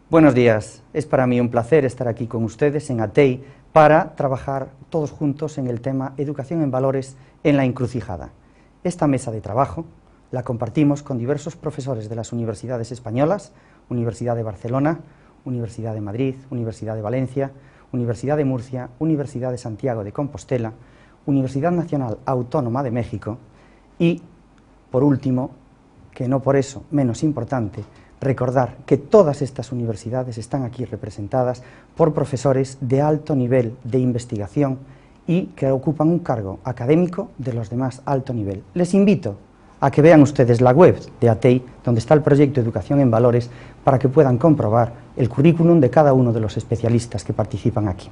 Buenos días, es para mí un placer estar aquí con ustedes en ATEI para trabajar todos juntos en el tema Educación en Valores en la Encrucijada. Esta mesa de trabajo la compartimos con diversos profesores de las universidades españolas, Universidad de Barcelona, Universidad de Madrid, Universidad de Valencia, Universidad de Murcia, Universidad de Santiago de Compostela, Universidad Nacional Autónoma de México y, por último, que no por eso menos importante, recordar que todas estas universidades están aquí representadas por profesores de alto nivel de investigación y que ocupan un cargo académico de los de más alto nivel. Les invito a que vean ustedes la web de ATEI, donde está el proyecto Educación en Valores, para que puedan comprobar el currículum de cada uno de los especialistas que participan aquí.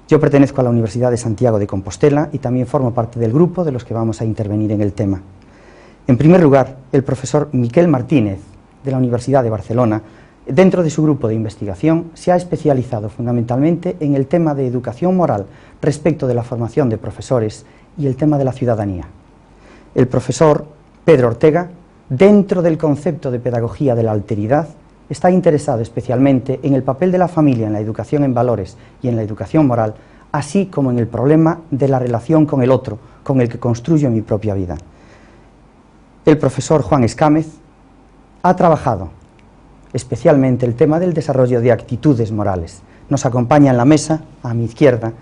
Yo pertenezco a la Universidad de Santiago de Compostela y también formo parte del grupo de los que vamos a intervenir en el tema. En primer lugar, el profesor Miquel Martínez, de la Universidad de Barcelona, dentro de su grupo de investigación, se ha especializado fundamentalmente en el tema de educación moral respecto de la formación de profesores y el tema de la ciudadanía. El profesor Pedro Ortega, dentro del concepto de pedagogía de la alteridad, está interesado especialmente en el papel de la familia en la educación en valores y en la educación moral, así como en el problema de la relación con el otro, con el que construyo mi propia vida. El profesor Juan Escámez ha trabajado especialmente el tema del desarrollo de actitudes morales. Nos acompaña en la mesa, a mi izquierda,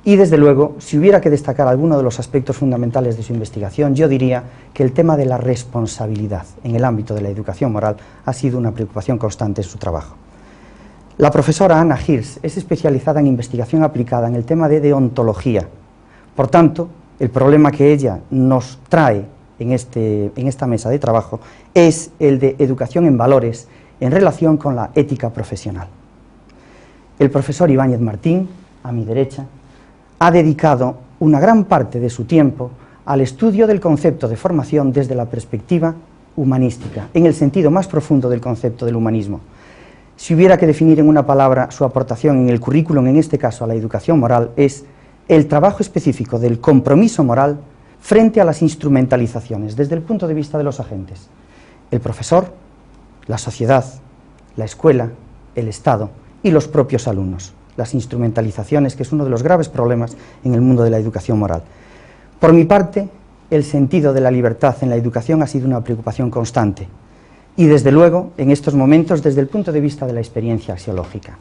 y desde luego, si hubiera que destacar alguno de los aspectos fundamentales de su investigación, yo diría que el tema de la responsabilidad en el ámbito de la educación moral ha sido una preocupación constante en su trabajo. La profesora Ana Hirsch es especializada en investigación aplicada en el tema de deontología. Por tanto, el problema que ella nos trae en esta mesa de trabajo es el de educación en valores en relación con la ética profesional. El profesor Ibáñez Martín, a mi derecha, ha dedicado una gran parte de su tiempo al estudio del concepto de formación desde la perspectiva humanística, en el sentido más profundo del concepto del humanismo. Si hubiera que definir en una palabra su aportación en el currículum, en este caso a la educación moral, es el trabajo específico del compromiso moral frente a las instrumentalizaciones, desde el punto de vista de los agentes: el profesor, la sociedad, la escuela, el Estado y los propios alumnos. Las instrumentalizaciones, que es uno de los graves problemas en el mundo de la educación moral. Por mi parte, el sentido de la libertad en la educación ha sido una preocupación constante y, desde luego, en estos momentos, desde el punto de vista de la experiencia axiológica.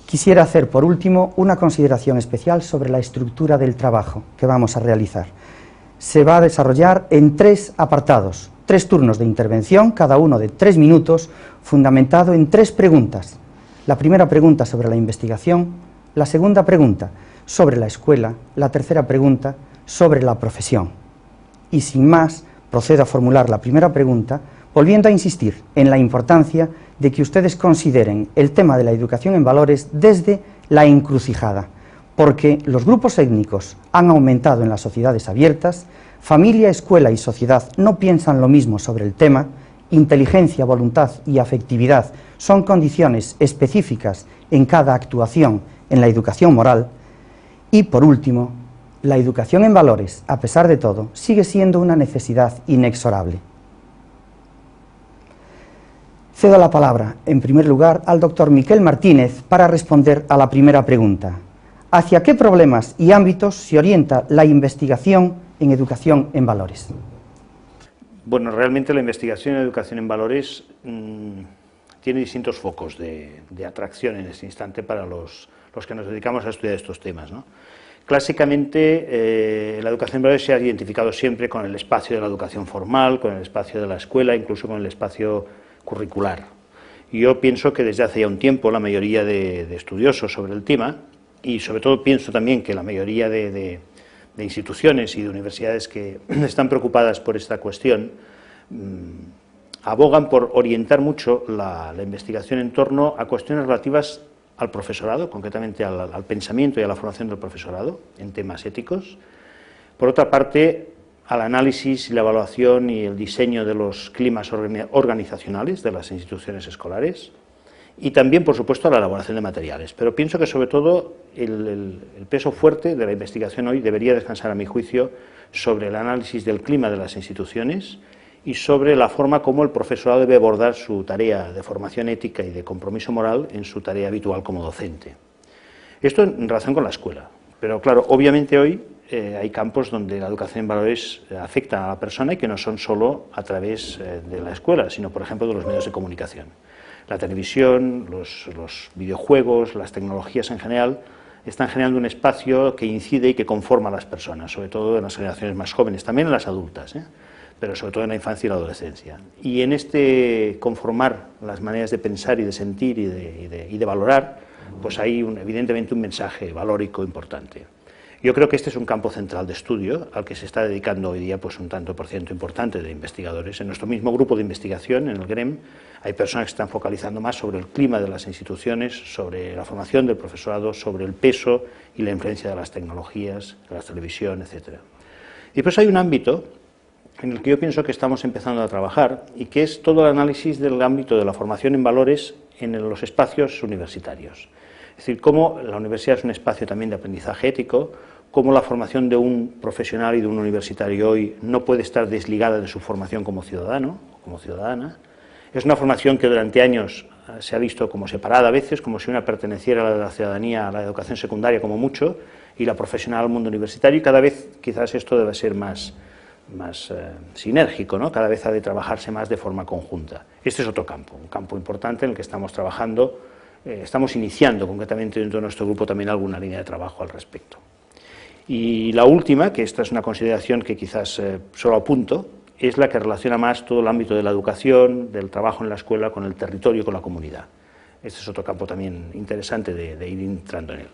Quisiera hacer, por último, una consideración especial sobre la estructura del trabajo que vamos a realizar. Se va a desarrollar en 3 apartados, 3 turnos de intervención, cada uno de 3 minutos, fundamentado en 3 preguntas. La primera pregunta sobre la investigación, la segunda pregunta sobre la escuela, la tercera pregunta sobre la profesión. Y sin más, procedo a formular la primera pregunta, volviendo a insistir en la importancia de que ustedes consideren el tema de la educación en valores desde la encrucijada, porque los grupos étnicos han aumentado en las sociedades abiertas, familia, escuela y sociedad no piensan lo mismo sobre el tema, inteligencia, voluntad y afectividad son condiciones específicas en cada actuación en la educación moral, y por último, la educación en valores, a pesar de todo, sigue siendo una necesidad inexorable. Cedo la palabra, en primer lugar, al doctor Miquel Martínez para responder a la primera pregunta: ¿hacia qué problemas y ámbitos se orienta la investigación en educación en valores? Bueno, realmente la investigación en educación en valores tiene distintos focos de atracción en este instante para los que nos dedicamos a estudiar estos temas, ¿no? Clásicamente, la educación en valores se ha identificado siempre con el espacio de la educación formal, con el espacio de la escuela, incluso con el espacio curricular. Yo pienso que desde hace ya un tiempo la mayoría de estudiosos sobre el tema, y sobre todo pienso también que la mayoría de instituciones y de universidades que están preocupadas por esta cuestión, abogan por orientar mucho la investigación en torno a cuestiones relativas al profesorado, concretamente al pensamiento y a la formación del profesorado en temas éticos. Por otra parte, al análisis y la evaluación y el diseño de los climas organizacionales de las instituciones escolares, y también, por supuesto, a la elaboración de materiales. Pero pienso que, sobre todo, el peso fuerte de la investigación hoy debería descansar, a mi juicio, sobre el análisis del clima de las instituciones y sobre la forma como el profesorado debe abordar su tarea de formación ética y de compromiso moral en su tarea habitual como docente. Esto en relación con la escuela, pero claro, obviamente hoy hay campos donde la educación en valores afecta a la persona y que no son solo a través de la escuela, sino por ejemplo de los medios de comunicación. La televisión, los videojuegos, las tecnologías en general están generando un espacio que incide y que conforma a las personas, sobre todo en las generaciones más jóvenes, también en las adultas, pero sobre todo en la infancia y la adolescencia. Y en este conformar las maneras de pensar y de sentir y de valorar, pues hay evidentemente un mensaje valórico importante. Yo creo que este es un campo central de estudio al que se está dedicando hoy día pues un tanto por ciento importante de investigadores. En nuestro mismo grupo de investigación, en el GREM, hay personas que están focalizando más sobre el clima de las instituciones, sobre la formación del profesorado, sobre el peso y la influencia de las tecnologías, de la televisión, etc. Y pues hay un ámbito en el que yo pienso que estamos empezando a trabajar y que es todo el análisis del ámbito de la formación en valores en los espacios universitarios. Es decir, cómo la universidad es un espacio también de aprendizaje ético, cómo la formación de un profesional y de un universitario hoy no puede estar desligada de su formación como ciudadano o como ciudadana. Es una formación que durante años se ha visto como separada a veces, como si una perteneciera a la ciudadanía, a la educación secundaria como mucho, y la profesional al mundo universitario, y cada vez quizás esto debe ser más sinérgico, ¿no? Cada vez ha de trabajarse más de forma conjunta. Este es otro campo, un campo importante en el que estamos trabajando, estamos iniciando concretamente dentro de nuestro grupo también alguna línea de trabajo al respecto. Y la última, que esta es una consideración que quizás solo apunto, es la que relaciona más todo el ámbito de la educación, del trabajo en la escuela, con el territorio y con la comunidad. Este es otro campo también interesante de ir entrando en él.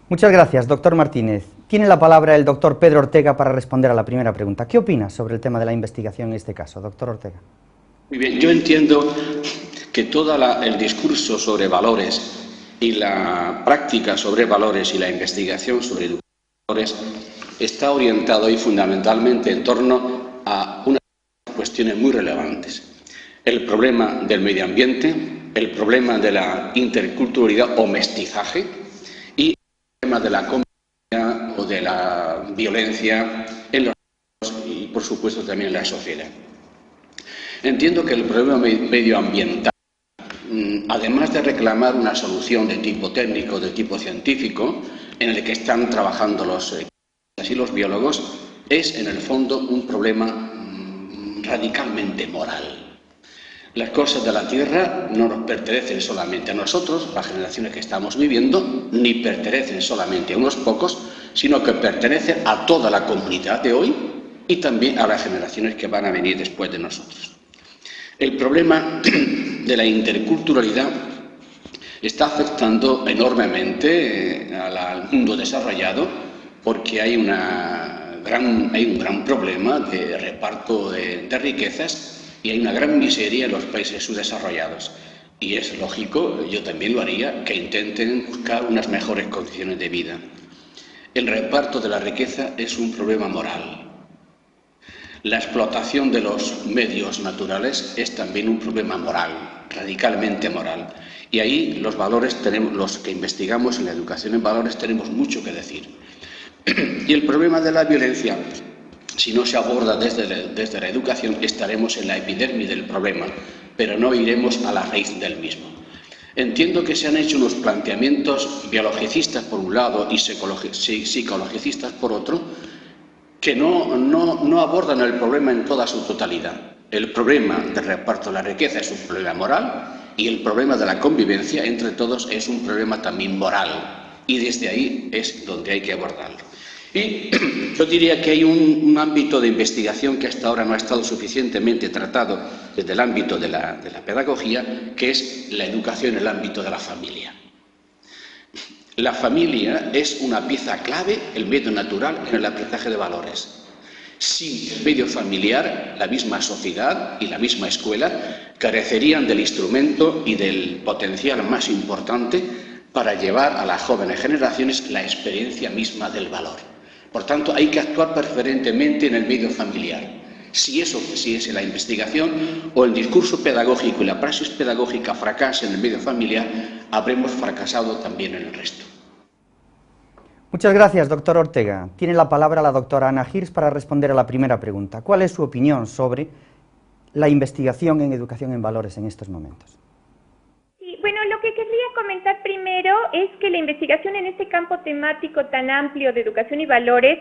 Muchas gracias, doctor Martínez. Tiene la palabra el doctor Pedro Ortega para responder a la primera pregunta. ¿Qué opina sobre el tema de la investigación en este caso, doctor Ortega? Muy bien, yo entiendo que todo el discurso sobre valores y la práctica sobre valores y la investigación sobre valores está orientado hoy fundamentalmente en torno a unas cuestiones muy relevantes. El problema del medio ambiente, el problema de la interculturalidad o mestizaje y el problema de la convivencia o de la violencia en los y por supuesto también en la sociedad. Entiendo que el problema medioambiental, además de reclamar una solución de tipo técnico, de tipo científico, en el que están trabajando los y los biólogos, es en el fondo un problema radicalmente moral. Las cosas de la Tierra no nos pertenecen solamente a nosotros, las generaciones que estamos viviendo, ni pertenecen solamente a unos pocos, sino que pertenecen a toda la comunidad de hoy y también a las generaciones que van a venir después de nosotros. El problema de la interculturalidad está afectando enormemente al mundo desarrollado porque hay un gran problema de reparto de riquezas y hay una gran miseria en los países subdesarrollados. Y es lógico, yo también lo haría, que intenten buscar unas mejores condiciones de vida. El reparto de la riqueza es un problema moral. La explotación de los medios naturales es también un problema moral, radicalmente moral. Y ahí los valores los que investigamos en la educación en valores tenemos mucho que decir. Y el problema de la violencia, si no se aborda desde la educación, estaremos en la epidermis del problema, pero no iremos a la raíz del mismo. Entiendo que se han hecho unos planteamientos biologicistas por un lado y psicologicistas por otro, que no abordan el problema en toda su totalidad. El problema del reparto de la riqueza es un problema moral y el problema de la convivencia entre todos es un problema también moral y desde ahí es donde hay que abordarlo. Y yo diría que hay un ámbito de investigación que hasta ahora no ha estado suficientemente tratado desde el ámbito de la pedagogía, que es la educación en el ámbito de la familia. La familia es una pieza clave, el medio natural, en el aprendizaje de valores. Sin el medio familiar, la misma sociedad y la misma escuela carecerían del instrumento y del potencial más importante para llevar a las jóvenes generaciones la experiencia misma del valor. Por tanto, hay que actuar preferentemente en el medio familiar. Si es la investigación o el discurso pedagógico y la praxis pedagógica fracasa en el medio familiar, habremos fracasado también en el resto. Muchas gracias, doctor Ortega. Tiene la palabra la doctora Ana Hirsch para responder a la primera pregunta. ¿Cuál es su opinión sobre la investigación en educación en valores en estos momentos? Sí, bueno, lo que querría comentar primero es que la investigación en este campo temático tan amplio de educación y valores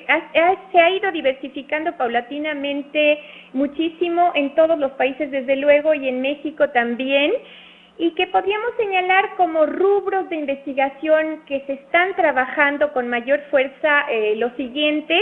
se ha ido diversificando paulatinamente muchísimo en todos los países, desde luego, y en México también, y que podríamos señalar como rubros de investigación que se están trabajando con mayor fuerza los siguientes: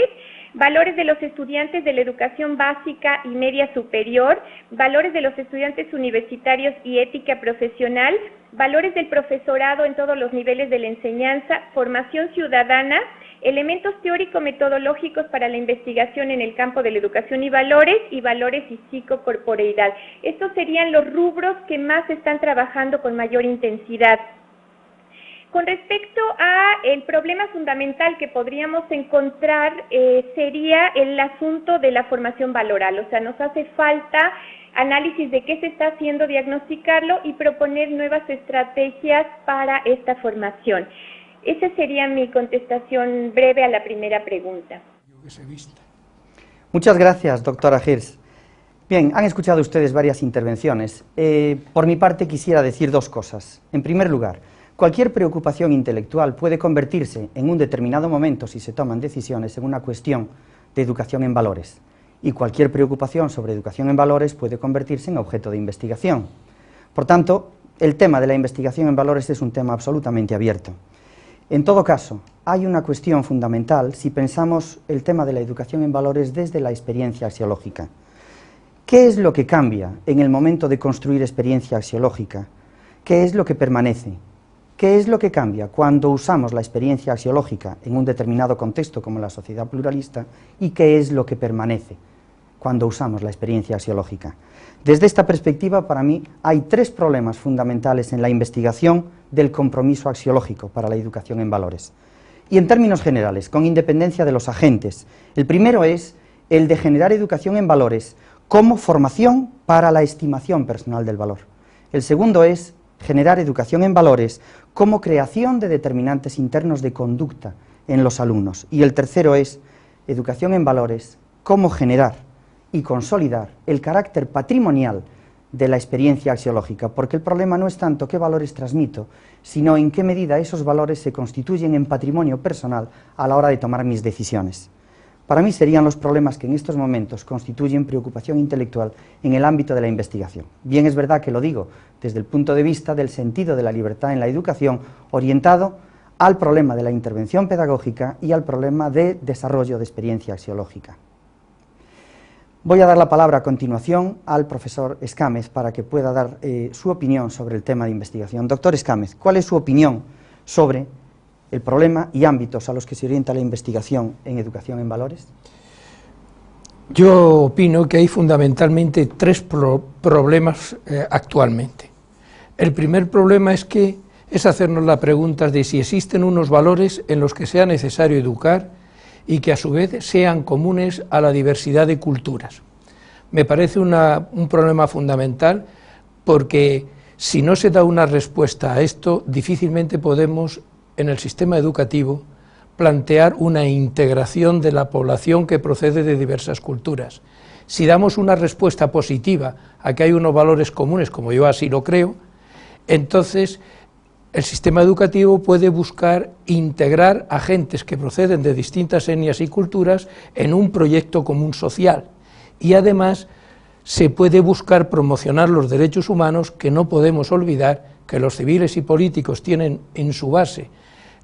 valores de los estudiantes de la educación básica y media superior, valores de los estudiantes universitarios y ética profesional, valores del profesorado en todos los niveles de la enseñanza, formación ciudadana, elementos teórico-metodológicos para la investigación en el campo de la educación y valores y psicocorporeidad. Estos serían los rubros que más se están trabajando con mayor intensidad. Con respecto a el problema fundamental que podríamos encontrar, sería el asunto de la formación valoral. O sea, nos hace falta análisis de qué se está haciendo, diagnosticarlo y proponer nuevas estrategias para esta formación. Esa sería mi contestación breve a la primera pregunta. Muchas gracias, doctora Hirsch. Bien, han escuchado ustedes varias intervenciones. Por mi parte quisiera decir dos cosas. En primer lugar, cualquier preocupación intelectual puede convertirse en un determinado momento, si se toman decisiones, en una cuestión de educación en valores. Y cualquier preocupación sobre educación en valores puede convertirse en objeto de investigación. Por tanto, el tema de la investigación en valores es un tema absolutamente abierto. En todo caso, hay una cuestión fundamental si pensamos el tema de la educación en valores desde la experiencia axiológica. ¿Qué es lo que cambia en el momento de construir experiencia axiológica? ¿Qué es lo que permanece? ¿Qué es lo que cambia cuando usamos la experiencia axiológica en un determinado contexto como la sociedad pluralista? ¿Y qué es lo que permanece cuando usamos la experiencia axiológica? Desde esta perspectiva, para mí, hay tres problemas fundamentales en la investigación del compromiso axiológico para la educación en valores. Y en términos generales, con independencia de los agentes, el primero es el de generar educación en valores como formación para la estimación personal del valor. El segundo es generar educación en valores como creación de determinantes internos de conducta en los alumnos. Y el tercero es educación en valores como generar y consolidar el carácter patrimonial de la experiencia axiológica, porque el problema no es tanto qué valores transmito, sino en qué medida esos valores se constituyen en patrimonio personal a la hora de tomar mis decisiones. Para mí serían los problemas que en estos momentos constituyen preocupación intelectual en el ámbito de la investigación. Bien es verdad que lo digo desde el punto de vista del sentido de la libertad en la educación, orientado al problema de la intervención pedagógica y al problema de desarrollo de experiencia axiológica. Voy a dar la palabra a continuación al profesor Escámez para que pueda dar su opinión sobre el tema de investigación. Doctor Escámez, ¿cuál es su opinión sobre el problema y ámbitos a los que se orienta la investigación en educación en valores? Yo opino que hay fundamentalmente tres problemas actualmente. El primer problema es hacernos la pregunta de si existen unos valores en los que sea necesario educar y que a su vez sean comunes a la diversidad de culturas. Me parece un problema fundamental, porque si no se da una respuesta a esto, difícilmente podemos en el sistema educativo plantear una integración de la población que procede de diversas culturas. Si damos una respuesta positiva a que hay unos valores comunes, como yo así lo creo, entonces el sistema educativo puede buscar integrar a gentes que proceden de distintas etnias y culturas en un proyecto común social, y además se puede buscar promocionar los derechos humanos, que no podemos olvidar que los civiles y políticos tienen en su base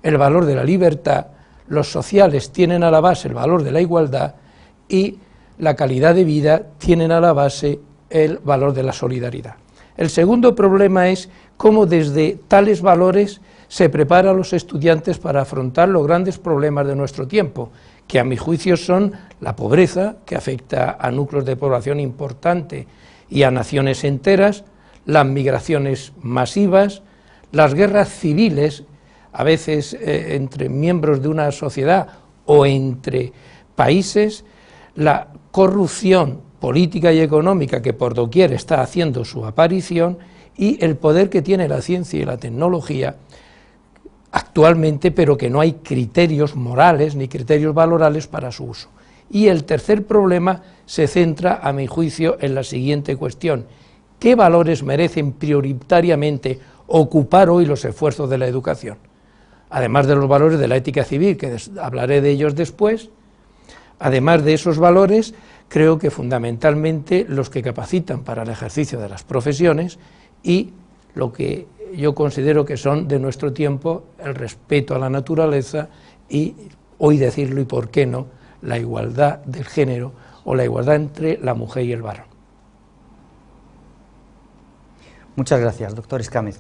el valor de la libertad, los sociales tienen a la base el valor de la igualdad y la calidad de vida tienen a la base el valor de la solidaridad. El segundo problema es cómo desde tales valores se prepara a los estudiantes para afrontar los grandes problemas de nuestro tiempo, que a mi juicio son la pobreza, que afecta a núcleos de población importante y a naciones enteras, las migraciones masivas, las guerras civiles, a veces entre miembros de una sociedad o entre países, la corrupción política y económica que por doquier está haciendo su aparición, y el poder que tiene la ciencia y la tecnología actualmente, pero que no hay criterios morales ni criterios valorales para su uso. Y el tercer problema se centra, a mi juicio, en la siguiente cuestión: ¿qué valores merecen prioritariamente ocupar hoy los esfuerzos de la educación? Además de los valores de la ética civil, que hablaré de ellos después, además de esos valores, creo que fundamentalmente los que capacitan para el ejercicio de las profesiones y lo que yo considero que son de nuestro tiempo: el respeto a la naturaleza y, hoy decirlo y por qué no, la igualdad del género o la igualdad entre la mujer y el varón. Muchas gracias, doctor Escámez.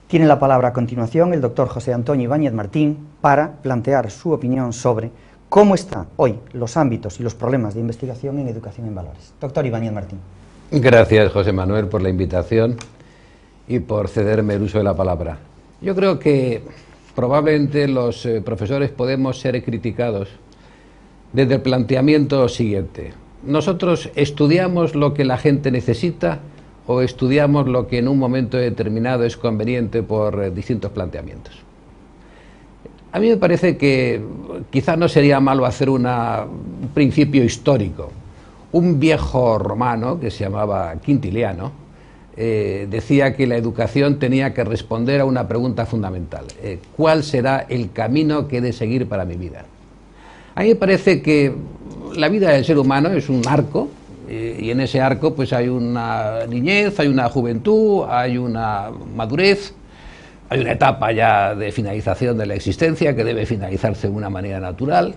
Tiene la palabra a continuación el doctor José Antonio Ibáñez Martín para plantear su opinión sobre cómo están hoy los ámbitos y los problemas de investigación en educación en valores. Doctor Ibáñez Martín. Gracias, José Manuel, por la invitación y por cederme el uso de la palabra. Yo creo que probablemente los profesores podemos ser criticados desde el planteamiento siguiente: nosotros estudiamos lo que la gente necesita o estudiamos lo que en un momento determinado es conveniente por distintos planteamientos. A mí me parece que quizá no sería malo hacer un principio histórico. Un viejo romano que se llamaba Quintiliano decía que la educación tenía que responder a una pregunta fundamental: ¿cuál será el camino que he de seguir para mi vida? A mí me parece que la vida del ser humano es un arco, y en ese arco pues hay una niñez, hay una juventud, hay una madurez, hay una etapa ya de finalización de la existencia que debe finalizarse de una manera natural.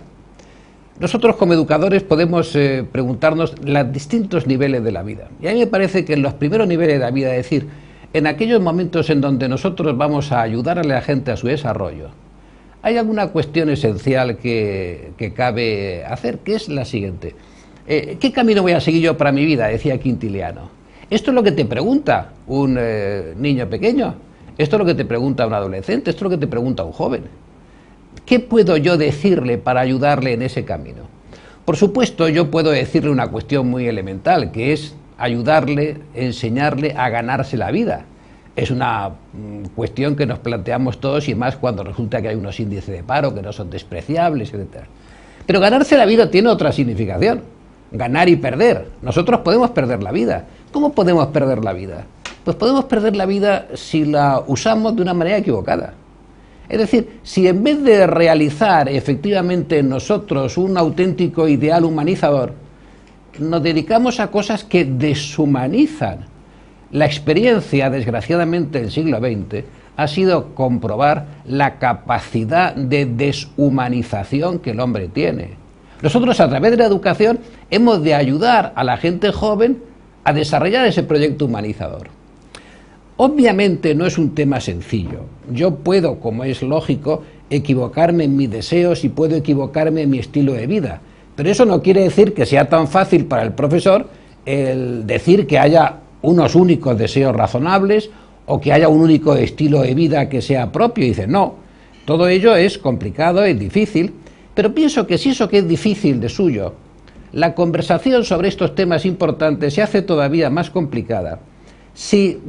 Nosotros como educadores podemos preguntarnos los distintos niveles de la vida, y a mí me parece que en los primeros niveles de la vida, es decir, en aquellos momentos en donde nosotros vamos a ayudar a la gente a su desarrollo, hay alguna cuestión esencial que cabe hacer, que es la siguiente: ¿qué camino voy a seguir yo para mi vida?, decía Quintiliano. Esto es lo que te pregunta un niño pequeño, esto es lo que te pregunta un adolescente, esto es lo que te pregunta un joven. ¿Qué puedo yo decirle para ayudarle en ese camino? Por supuesto, yo puedo decirle una cuestión muy elemental, que es ayudarle, enseñarle a ganarse la vida. Es una cuestión que nos planteamos todos, y más cuando resulta que hay unos índices de paro que no son despreciables, etc. Pero ganarse la vida tiene otra significación: ganar y perder. Nosotros podemos perder la vida. ¿Cómo podemos perder la vida? Pues podemos perder la vida si la usamos de una manera equivocada. Es decir, si en vez de realizar efectivamente en nosotros un auténtico ideal humanizador, nos dedicamos a cosas que deshumanizan. La experiencia, desgraciadamente, del siglo XX ha sido comprobar la capacidad de deshumanización que el hombre tiene. Nosotros, a través de la educación, hemos de ayudar a la gente joven a desarrollar ese proyecto humanizador. Obviamente no es un tema sencillo. Yo puedo, como es lógico, equivocarme en mis deseos y puedo equivocarme en mi estilo de vida, pero eso no quiere decir que sea tan fácil para el profesor el decir que haya unos únicos deseos razonables o que haya un único estilo de vida que sea propio. Y dice, no, todo ello es complicado, es difícil, pero pienso que si eso que es difícil de suyo, la conversación sobre estos temas importantes se hace todavía más complicada si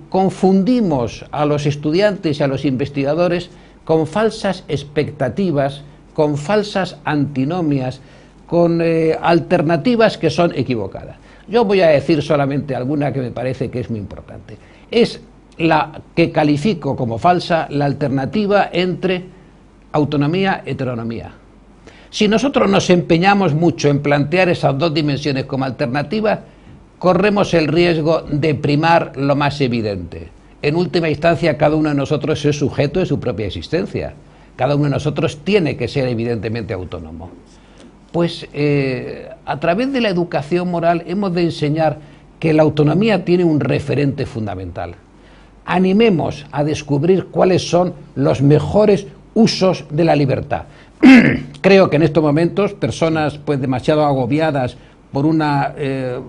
confundimos a los estudiantes y a los investigadores con falsas expectativas, con falsas antinomias, con alternativas que son equivocadas. Yo voy a decir solamente alguna que me parece que es muy importante. Es la que califico como falsa, la alternativa entre autonomía y heteronomía. Si nosotros nos empeñamos mucho en plantear esas dos dimensiones como alternativas, corremos el riesgo de primar lo más evidente. En última instancia, cada uno de nosotros es sujeto de su propia existencia. Cada uno de nosotros tiene que ser evidentemente autónomo. Pues a través de la educación moral hemos de enseñar que la autonomía tiene un referente fundamental. Animemos a descubrir cuáles son los mejores usos de la libertad. Creo que en estos momentos personas pues demasiado agobiadas por una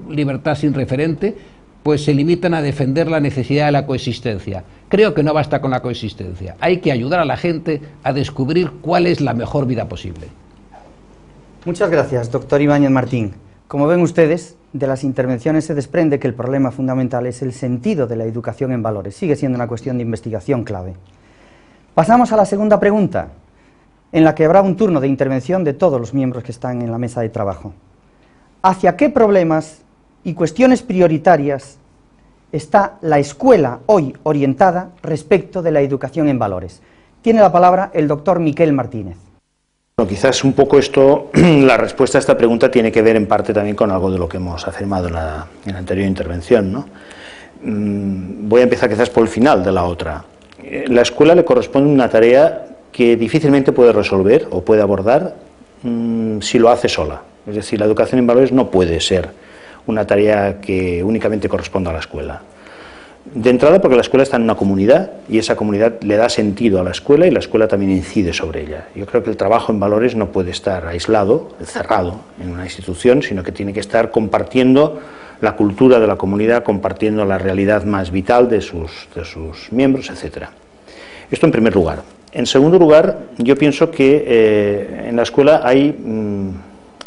libertad sin referente, pues se limitan a defender la necesidad de la coexistencia. Creo que no basta con la coexistencia. Hay que ayudar a la gente a descubrir cuál es la mejor vida posible. Muchas gracias, doctor Ibáñez Martín. Como ven ustedes, de las intervenciones se desprende que el problema fundamental es el sentido de la educación en valores. Sigue siendo una cuestión de investigación clave. Pasamos a la segunda pregunta, en la que habrá un turno de intervención de todos los miembros que están en la mesa de trabajo. ¿Hacia qué problemas y cuestiones prioritarias está la escuela hoy orientada respecto de la educación en valores? Tiene la palabra el doctor Miquel Martínez. Bueno, quizás un poco esto, la respuesta a esta pregunta tiene que ver en parte también con algo de lo que hemos afirmado en la anterior intervención, ¿no? Voy a empezar quizás por el final de la otra. La escuela le corresponde una tarea que difícilmente puede resolver o puede abordar si lo hace sola. Es decir, la educación en valores no puede ser una tarea que únicamente corresponda a la escuela. De entrada porque la escuela está en una comunidad y esa comunidad le da sentido a la escuela y la escuela también incide sobre ella. Yo creo que el trabajo en valores no puede estar aislado, cerrado en una institución, sino que tiene que estar compartiendo la cultura de la comunidad, compartiendo la realidad más vital de sus miembros, etc. Esto en primer lugar. En segundo lugar, yo pienso que en la escuela hay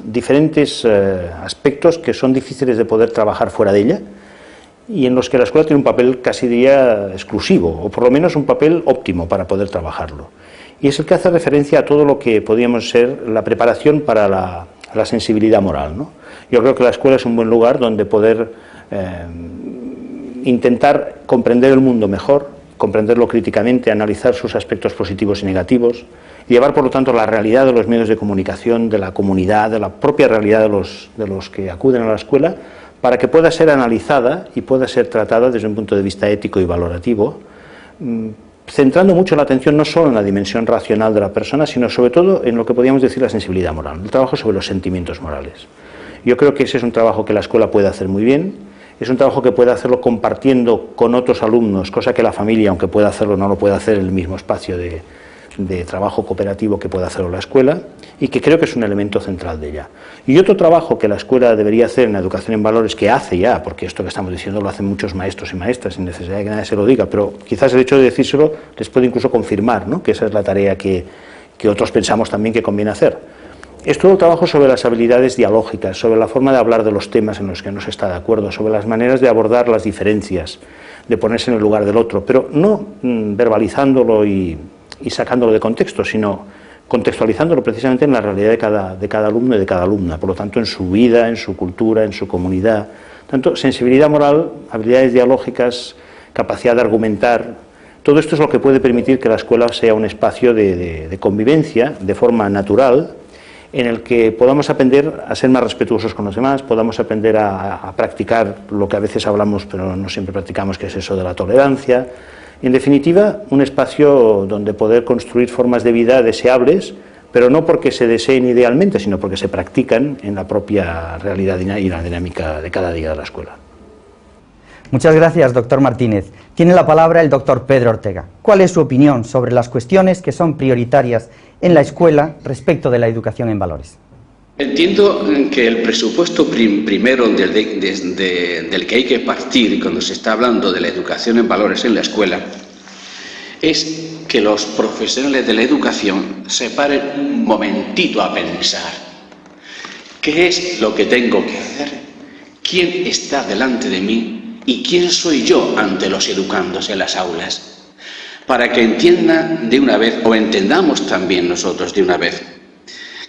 diferentes aspectos que son difíciles de poder trabajar fuera de ella y en los que la escuela tiene un papel casi diría exclusivo, o por lo menos un papel óptimo para poder trabajarlo. Y es el que hace referencia a todo lo que podríamos ser la preparación para la sensibilidad moral, ¿no? Yo creo que la escuela es un buen lugar donde poder intentar comprender el mundo mejor, comprenderlo críticamente, analizar sus aspectos positivos y negativos, llevar por lo tanto la realidad de los medios de comunicación, de la comunidad, de la propia realidad de los que acuden a la escuela, para que pueda ser analizada y pueda ser tratada desde un punto de vista ético y valorativo, centrando mucho la atención no solo en la dimensión racional de la persona, sino sobre todo en lo que podríamos decir la sensibilidad moral, el trabajo sobre los sentimientos morales. Yo creo que ese es un trabajo que la escuela puede hacer muy bien, es un trabajo que puede hacerlo compartiendo con otros alumnos, cosa que la familia, aunque pueda hacerlo, no lo puede hacer en el mismo espacio de trabajo cooperativo que puede hacerlo la escuela, y que creo que es un elemento central de ella. Y otro trabajo que la escuela debería hacer en la educación en valores, que hace ya, porque esto que estamos diciendo lo hacen muchos maestros y maestras, sin necesidad de que nadie se lo diga, pero quizás el hecho de decírselo les puede incluso confirmar, ¿no?, que esa es la tarea que otros pensamos también que conviene hacer. Es todo el trabajo sobre las habilidades dialógicas, sobre la forma de hablar de los temas en los que no se está de acuerdo, sobre las maneras de abordar las diferencias, de ponerse en el lugar del otro, pero no verbalizándolo y sacándolo de contexto, sino contextualizándolo precisamente en la realidad de cada alumno y de cada alumna, por lo tanto en su vida, en su cultura, en su comunidad. Tanto sensibilidad moral, habilidades dialógicas, capacidad de argumentar, todo esto es lo que puede permitir que la escuela sea un espacio de convivencia de forma natural, en el que podamos aprender a ser más respetuosos con los demás, podamos aprender a practicar lo que a veces hablamos pero no siempre practicamos, que es eso de la tolerancia. En definitiva, un espacio donde poder construir formas de vida deseables, pero no porque se deseen idealmente, sino porque se practican en la propia realidad y la dinámica de cada día de la escuela. Muchas gracias, doctor Martínez. Tiene la palabra el doctor Pedro Ortega. ¿Cuál es su opinión sobre las cuestiones que son prioritarias en la escuela respecto de la educación en valores? Entiendo que el presupuesto primero del que hay que partir cuando se está hablando de la educación en valores en la escuela es que los profesionales de la educación se paren un momentito a pensar qué es lo que tengo que hacer, quién está delante de mí y quién soy yo ante los educandos en las aulas, para que entiendan de una vez, o entendamos también nosotros de una vez,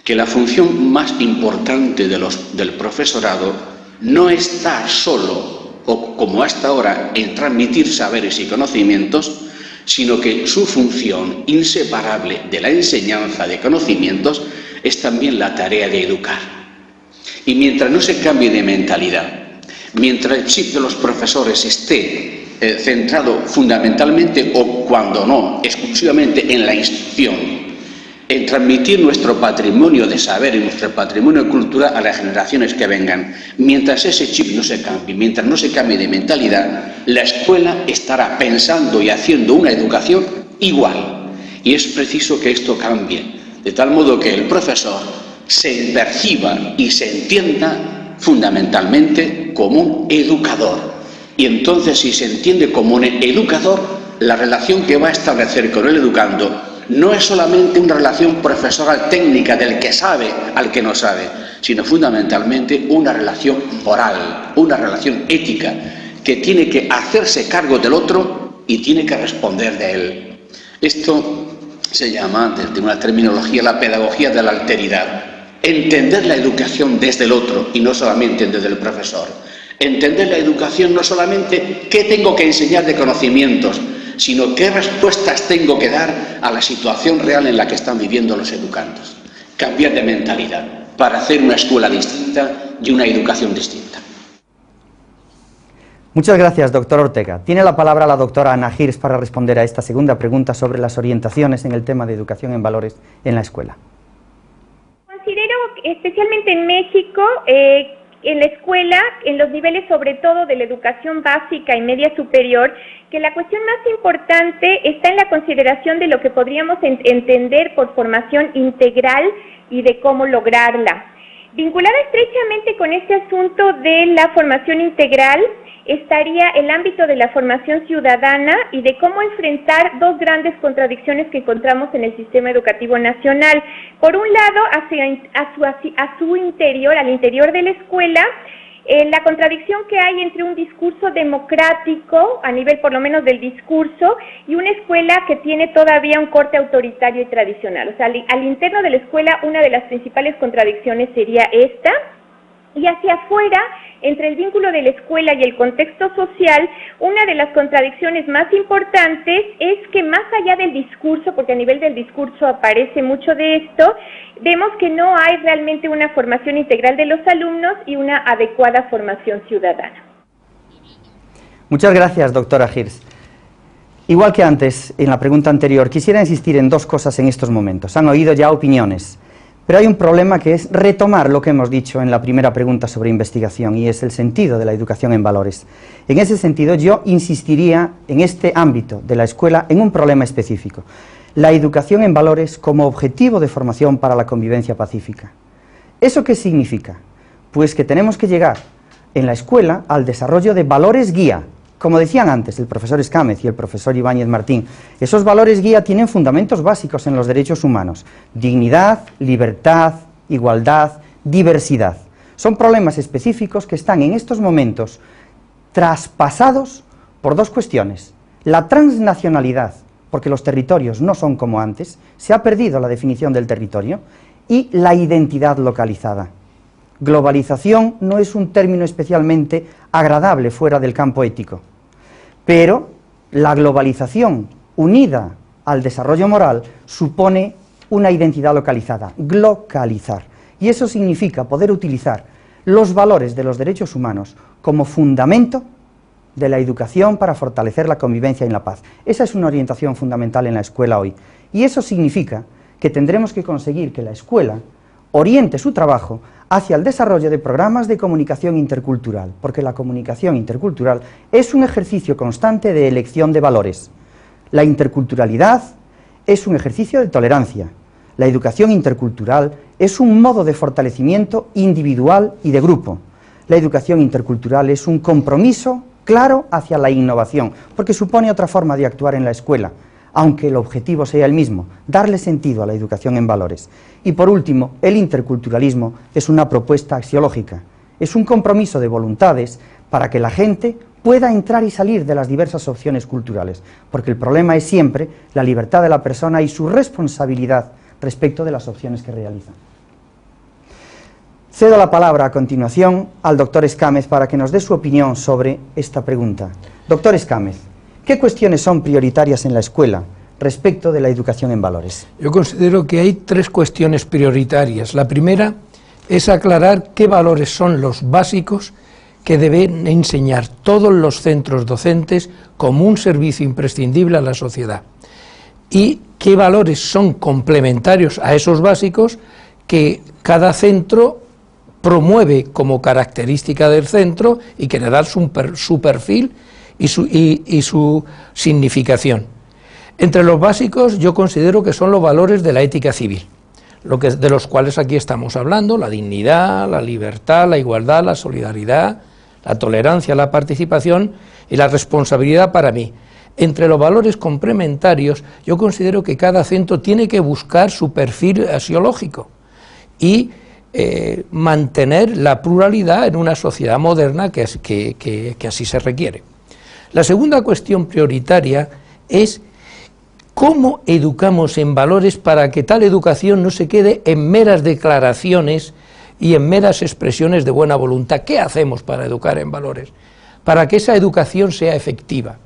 que la función más importante del profesorado no está solo, o como hasta ahora, en transmitir saberes y conocimientos, sino que su función inseparable de la enseñanza de conocimientos es también la tarea de educar. Y mientras no se cambie de mentalidad, mientras el chip de los profesores esté centrado fundamentalmente, o cuando no, exclusivamente en la instrucción, en transmitir nuestro patrimonio de saber y nuestro patrimonio de cultura a las generaciones que vengan. Mientras ese chip no se cambie, mientras no se cambie de mentalidad, la escuela estará pensando y haciendo una educación igual. Y es preciso que esto cambie, de tal modo que el profesor se perciba y se entienda fundamentalmente como un educador. Y entonces, si se entiende como un educador, la relación que va a establecer con el educando no es solamente una relación profesoral técnica del que sabe al que no sabe, sino fundamentalmente una relación moral, una relación ética, que tiene que hacerse cargo del otro y tiene que responder de él. Esto se llama, desde una terminología, la pedagogía de la alteridad. Entender la educación desde el otro y no solamente desde el profesor. Entender la educación no solamente qué tengo que enseñar de conocimientos, sino qué respuestas tengo que dar a la situación real en la que están viviendo los educandos. Cambiar de mentalidad para hacer una escuela distinta y una educación distinta. Muchas gracias, doctor Ortega. Tiene la palabra la doctora Ana Hirsch para responder a esta segunda pregunta sobre las orientaciones en el tema de educación en valores en la escuela. Considero, especialmente en México, en la escuela, en los niveles sobre todo de la educación básica y media superior, que la cuestión más importante está en la consideración de lo que podríamos entender por formación integral y de cómo lograrla. Vinculada estrechamente con este asunto de la formación integral estaría el ámbito de la formación ciudadana y de cómo enfrentar dos grandes contradicciones que encontramos en el sistema educativo nacional. Por un lado, a su interior, al interior de la escuela, la contradicción que hay entre un discurso democrático, a nivel por lo menos del discurso, y una escuela que tiene todavía un corte autoritario y tradicional. O sea, al interno de la escuela, una de las principales contradicciones sería esta. Y hacia afuera, entre el vínculo de la escuela y el contexto social, una de las contradicciones más importantes es que más allá del discurso, porque a nivel del discurso aparece mucho de esto, vemos que no hay realmente una formación integral de los alumnos y una adecuada formación ciudadana. Muchas gracias, doctora Hirsch. Igual que antes, en la pregunta anterior, quisiera insistir en dos cosas en estos momentos. Han oído ya opiniones. Pero hay un problema que es retomar lo que hemos dicho en la primera pregunta sobre investigación, y es el sentido de la educación en valores. En ese sentido, yo insistiría en este ámbito de la escuela en un problema específico: la educación en valores como objetivo de formación para la convivencia pacífica. ¿Eso qué significa? Pues que tenemos que llegar en la escuela al desarrollo de valores guía. Como decían antes el profesor Escámez y el profesor Ibáñez Martín, esos valores guía tienen fundamentos básicos en los derechos humanos: dignidad, libertad, igualdad, diversidad. Son problemas específicos que están en estos momentos traspasados por dos cuestiones: la transnacionalidad, porque los territorios no son como antes, se ha perdido la definición del territorio, y la identidad localizada. Globalización no es un término especialmente agradable fuera del campo ético, pero la globalización unida al desarrollo moral supone una identidad localizada, glocalizar, y eso significa poder utilizar los valores de los derechos humanos como fundamento de la educación para fortalecer la convivencia y la paz. Esa es una orientación fundamental en la escuela hoy, y eso significa que tendremos que conseguir que la escuela oriente su trabajo hacia el desarrollo de programas de comunicación intercultural, porque la comunicación intercultural es un ejercicio constante de elección de valores. La interculturalidad es un ejercicio de tolerancia. La educación intercultural es un modo de fortalecimiento individual y de grupo. La educación intercultural es un compromiso claro hacia la innovación, porque supone otra forma de actuar en la escuela, aunque el objetivo sea el mismo: darle sentido a la educación en valores. Y por último, el interculturalismo es una propuesta axiológica, es un compromiso de voluntades para que la gente pueda entrar y salir de las diversas opciones culturales, porque el problema es siempre la libertad de la persona y su responsabilidad respecto de las opciones que realiza. Cedo la palabra a continuación al doctor Escámez para que nos dé su opinión sobre esta pregunta. Doctor Escámez, ¿qué cuestiones son prioritarias en la escuela respecto de la educación en valores? Yo considero que hay tres cuestiones prioritarias. La primera es aclarar qué valores son los básicos que deben enseñar todos los centros docentes como un servicio imprescindible a la sociedad, y qué valores son complementarios a esos básicos que cada centro promueve como característica del centro y que le da su perfil y su significación. Entre los básicos yo considero que son los valores de la ética civil, de los cuales aquí estamos hablando: la dignidad, la libertad, la igualdad, la solidaridad, la tolerancia, la participación y la responsabilidad para mí. Entre los valores complementarios yo considero que cada centro tiene que buscar su perfil axiológico y mantener la pluralidad en una sociedad moderna que así se requiere. La segunda cuestión prioritaria es ¿Cómo educamos en valores para que tal educación no se quede en meras declaraciones y en meras expresiones de buena voluntad? ¿Qué hacemos para educar en valores? Para que esa educación sea efectiva.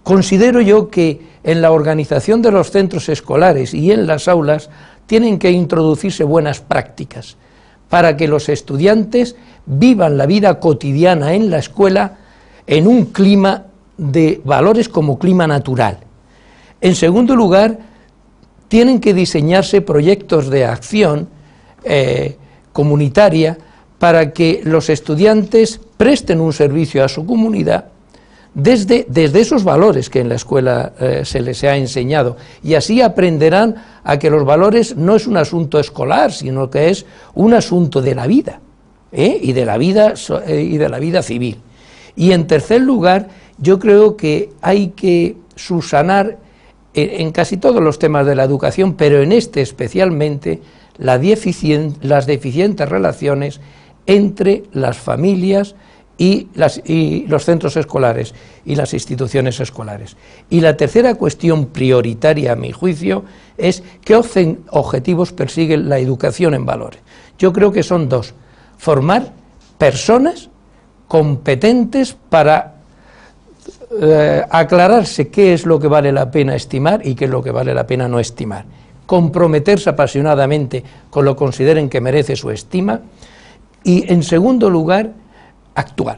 Considero yo que en la organización de los centros escolares y en las aulas tienen que introducirse buenas prácticas para que los estudiantes vivan la vida cotidiana en la escuela en un clima de valores como clima natural. En segundo lugar, tienen que diseñarse proyectos de acción comunitaria para que los estudiantes presten un servicio a su comunidad desde esos valores que en la escuela se les ha enseñado, y así aprenderán a que los valores no es un asunto escolar, sino que es un asunto de la vida, y de la vida civil. Y en tercer lugar, yo creo que hay que subsanar en casi todos los temas de la educación, pero en este especialmente, las deficientes relaciones entre las familias y los centros escolares y las instituciones escolares. Y la tercera cuestión prioritaria, a mi juicio, es qué objetivos persigue la educación en valores. Yo creo que son dos: formar personas competentes para aclararse qué es lo que vale la pena estimar y qué es lo que vale la pena no estimar, comprometerse apasionadamente con lo que consideren que merece su estima, y en segundo lugar, actuar.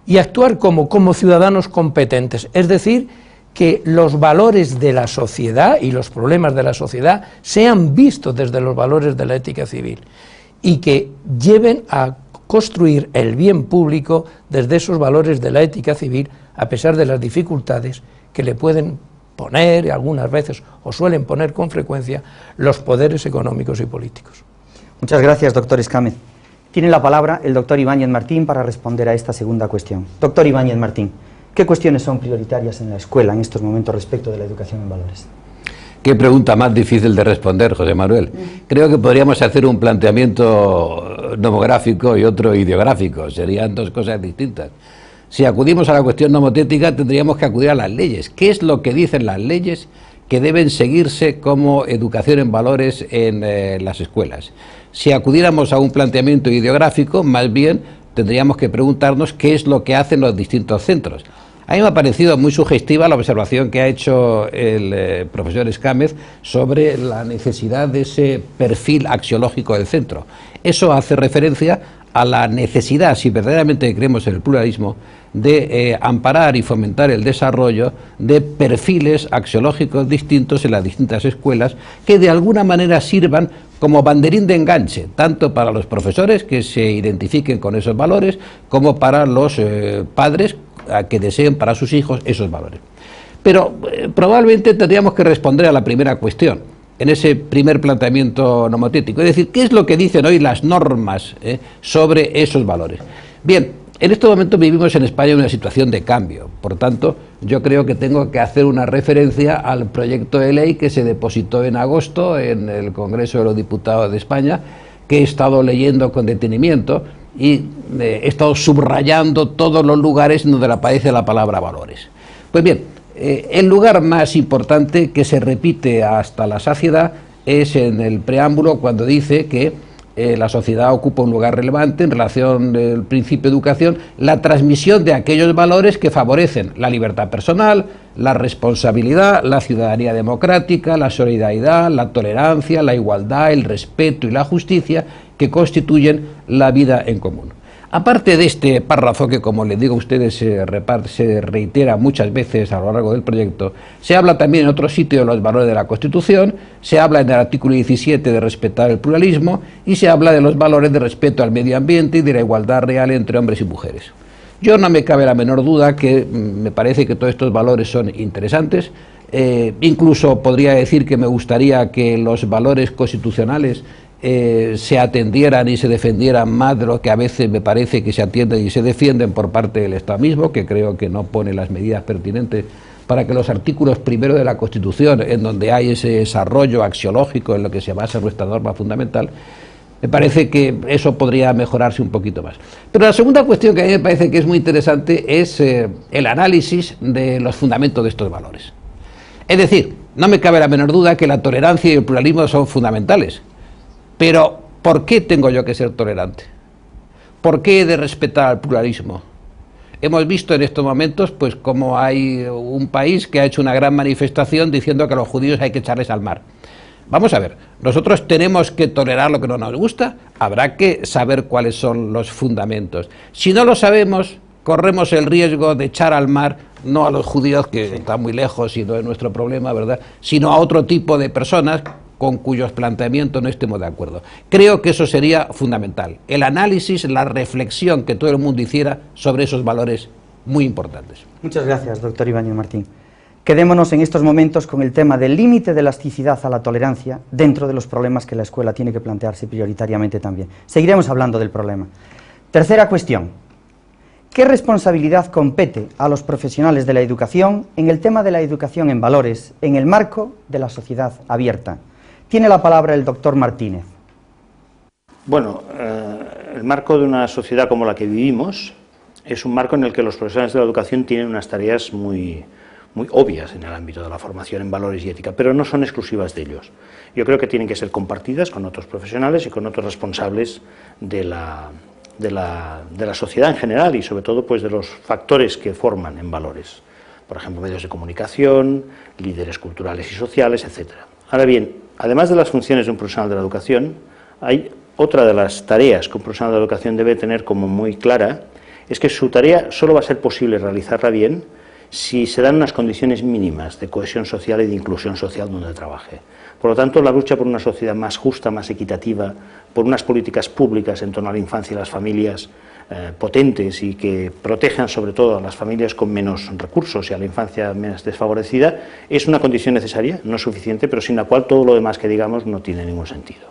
Y actuar como ciudadanos competentes, es decir, que los valores de la sociedad y los problemas de la sociedad sean vistos desde los valores de la ética civil y que lleven a construir el bien público desde esos valores de la ética civil, a pesar de las dificultades que le pueden poner algunas veces, o suelen poner con frecuencia, los poderes económicos y políticos. Muchas gracias, doctor Escámez. Tiene la palabra el doctor Ibáñez Martín para responder a esta segunda cuestión. Doctor Ibáñez Martín, ¿qué cuestiones son prioritarias en la escuela en estos momentos respecto de la educación en valores? Qué pregunta más difícil de responder, José Manuel. Creo que podríamos hacer un planteamiento nomográfico y otro ideográfico, serían dos cosas distintas. Si acudimos a la cuestión nomotécnica, tendríamos que acudir a las leyes. ¿Qué es lo que dicen las leyes que deben seguirse como educación en valores en las escuelas? Si acudiéramos a un planteamiento ideográfico, más bien tendríamos que preguntarnos qué es lo que hacen los distintos centros. A mí me ha parecido muy sugestiva la observación que ha hecho el profesor Escámez sobre la necesidad de ese perfil axiológico del centro. Eso hace referencia a la necesidad, si verdaderamente creemos en el pluralismo, de amparar y fomentar el desarrollo de perfiles axiológicos distintos en las distintas escuelas que de alguna manera sirvan como banderín de enganche, tanto para los profesores que se identifiquen con esos valores, como para los padres a que deseen para sus hijos esos valores. Pero probablemente tendríamos que responder a la primera cuestión, en ese primer planteamiento nomotético, es decir, ¿qué es lo que dicen hoy las normas sobre esos valores? Bien, en estos momentos vivimos en España una situación de cambio, por tanto, yo creo que tengo que hacer una referencia al proyecto de ley que se depositó en agosto en el Congreso de los Diputados de España, que he estado leyendo con detenimiento y he estado subrayando todos los lugares donde aparece la palabra valores. Pues bien, el lugar más importante que se repite hasta la saciedad es en el preámbulo, cuando dice que la sociedad ocupa un lugar relevante en relación al principio de educación, la transmisión de aquellos valores que favorecen la libertad personal, la responsabilidad, la ciudadanía democrática, la solidaridad, la tolerancia, la igualdad, el respeto y la justicia que constituyen la vida en común. Aparte de este párrafo que, como les digo a ustedes, se reitera muchas veces a lo largo del proyecto, se habla también en otro sitio de los valores de la Constitución, se habla en el artículo 17 de respetar el pluralismo y se habla de los valores de respeto al medio ambiente y de la igualdad real entre hombres y mujeres. Yo no me cabe la menor duda que me parece que todos estos valores son interesantes, incluso podría decir que me gustaría que los valores constitucionales se atendieran y se defendieran más de lo que a veces me parece que se atienden y se defienden por parte del Estado mismo, que creo que no pone las medidas pertinentes para que los artículos primero de la Constitución, en donde hay ese desarrollo axiológico en lo que se basa nuestra norma fundamental, me parece que eso podría mejorarse un poquito más. Pero la segunda cuestión que a mí me parece que es muy interesante es el análisis de los fundamentos de estos valores. Es decir, no me cabe la menor duda que la tolerancia y el pluralismo son fundamentales. Pero, ¿por qué tengo yo que ser tolerante? ¿Por qué he de respetar al pluralismo? Hemos visto en estos momentos pues cómo hay un país que ha hecho una gran manifestación diciendo que a los judíos hay que echarles al mar. Vamos a ver, nosotros tenemos que tolerar lo que no nos gusta, habrá que saber cuáles son los fundamentos. Si no lo sabemos, corremos el riesgo de echar al mar, no a los judíos, que están muy lejos y no es nuestro problema, ¿verdad?, sino a otro tipo de personas con cuyos planteamientos no estemos de acuerdo. Creo que eso sería fundamental, el análisis, la reflexión que todo el mundo hiciera sobre esos valores muy importantes. Muchas gracias, doctor Ibáñez Martín. Quedémonos en estos momentos con el tema del límite de elasticidad a la tolerancia dentro de los problemas que la escuela tiene que plantearse prioritariamente también. Seguiremos hablando del problema. Tercera cuestión. ¿Qué responsabilidad compete a los profesionales de la educación en el tema de la educación en valores en el marco de la sociedad abierta? Tiene la palabra el doctor Martínez. Bueno, el marco de una sociedad como la que vivimos es un marco en el que los profesionales de la educación tienen unas tareas muy obvias en el ámbito de la formación en valores y ética, pero no son exclusivas de ellos. Yo creo que tienen que ser compartidas con otros profesionales y con otros responsables de la sociedad en general y sobre todo pues de los factores que forman en valores, por ejemplo medios de comunicación, líderes culturales y sociales, etcétera. Ahora bien, además de las funciones de un profesional de la educación, hay otra de las tareas que un profesional de la educación debe tener como muy clara, es que su tarea solo va a ser posible realizarla bien si se dan unas condiciones mínimas de cohesión social y de inclusión social donde trabaje. Por lo tanto, la lucha por una sociedad más justa, más equitativa, por unas políticas públicas en torno a la infancia y las familias potentes y que protejan sobre todo a las familias con menos recursos y a la infancia menos desfavorecida, es una condición necesaria, no suficiente, pero sin la cual todo lo demás que digamos no tiene ningún sentido.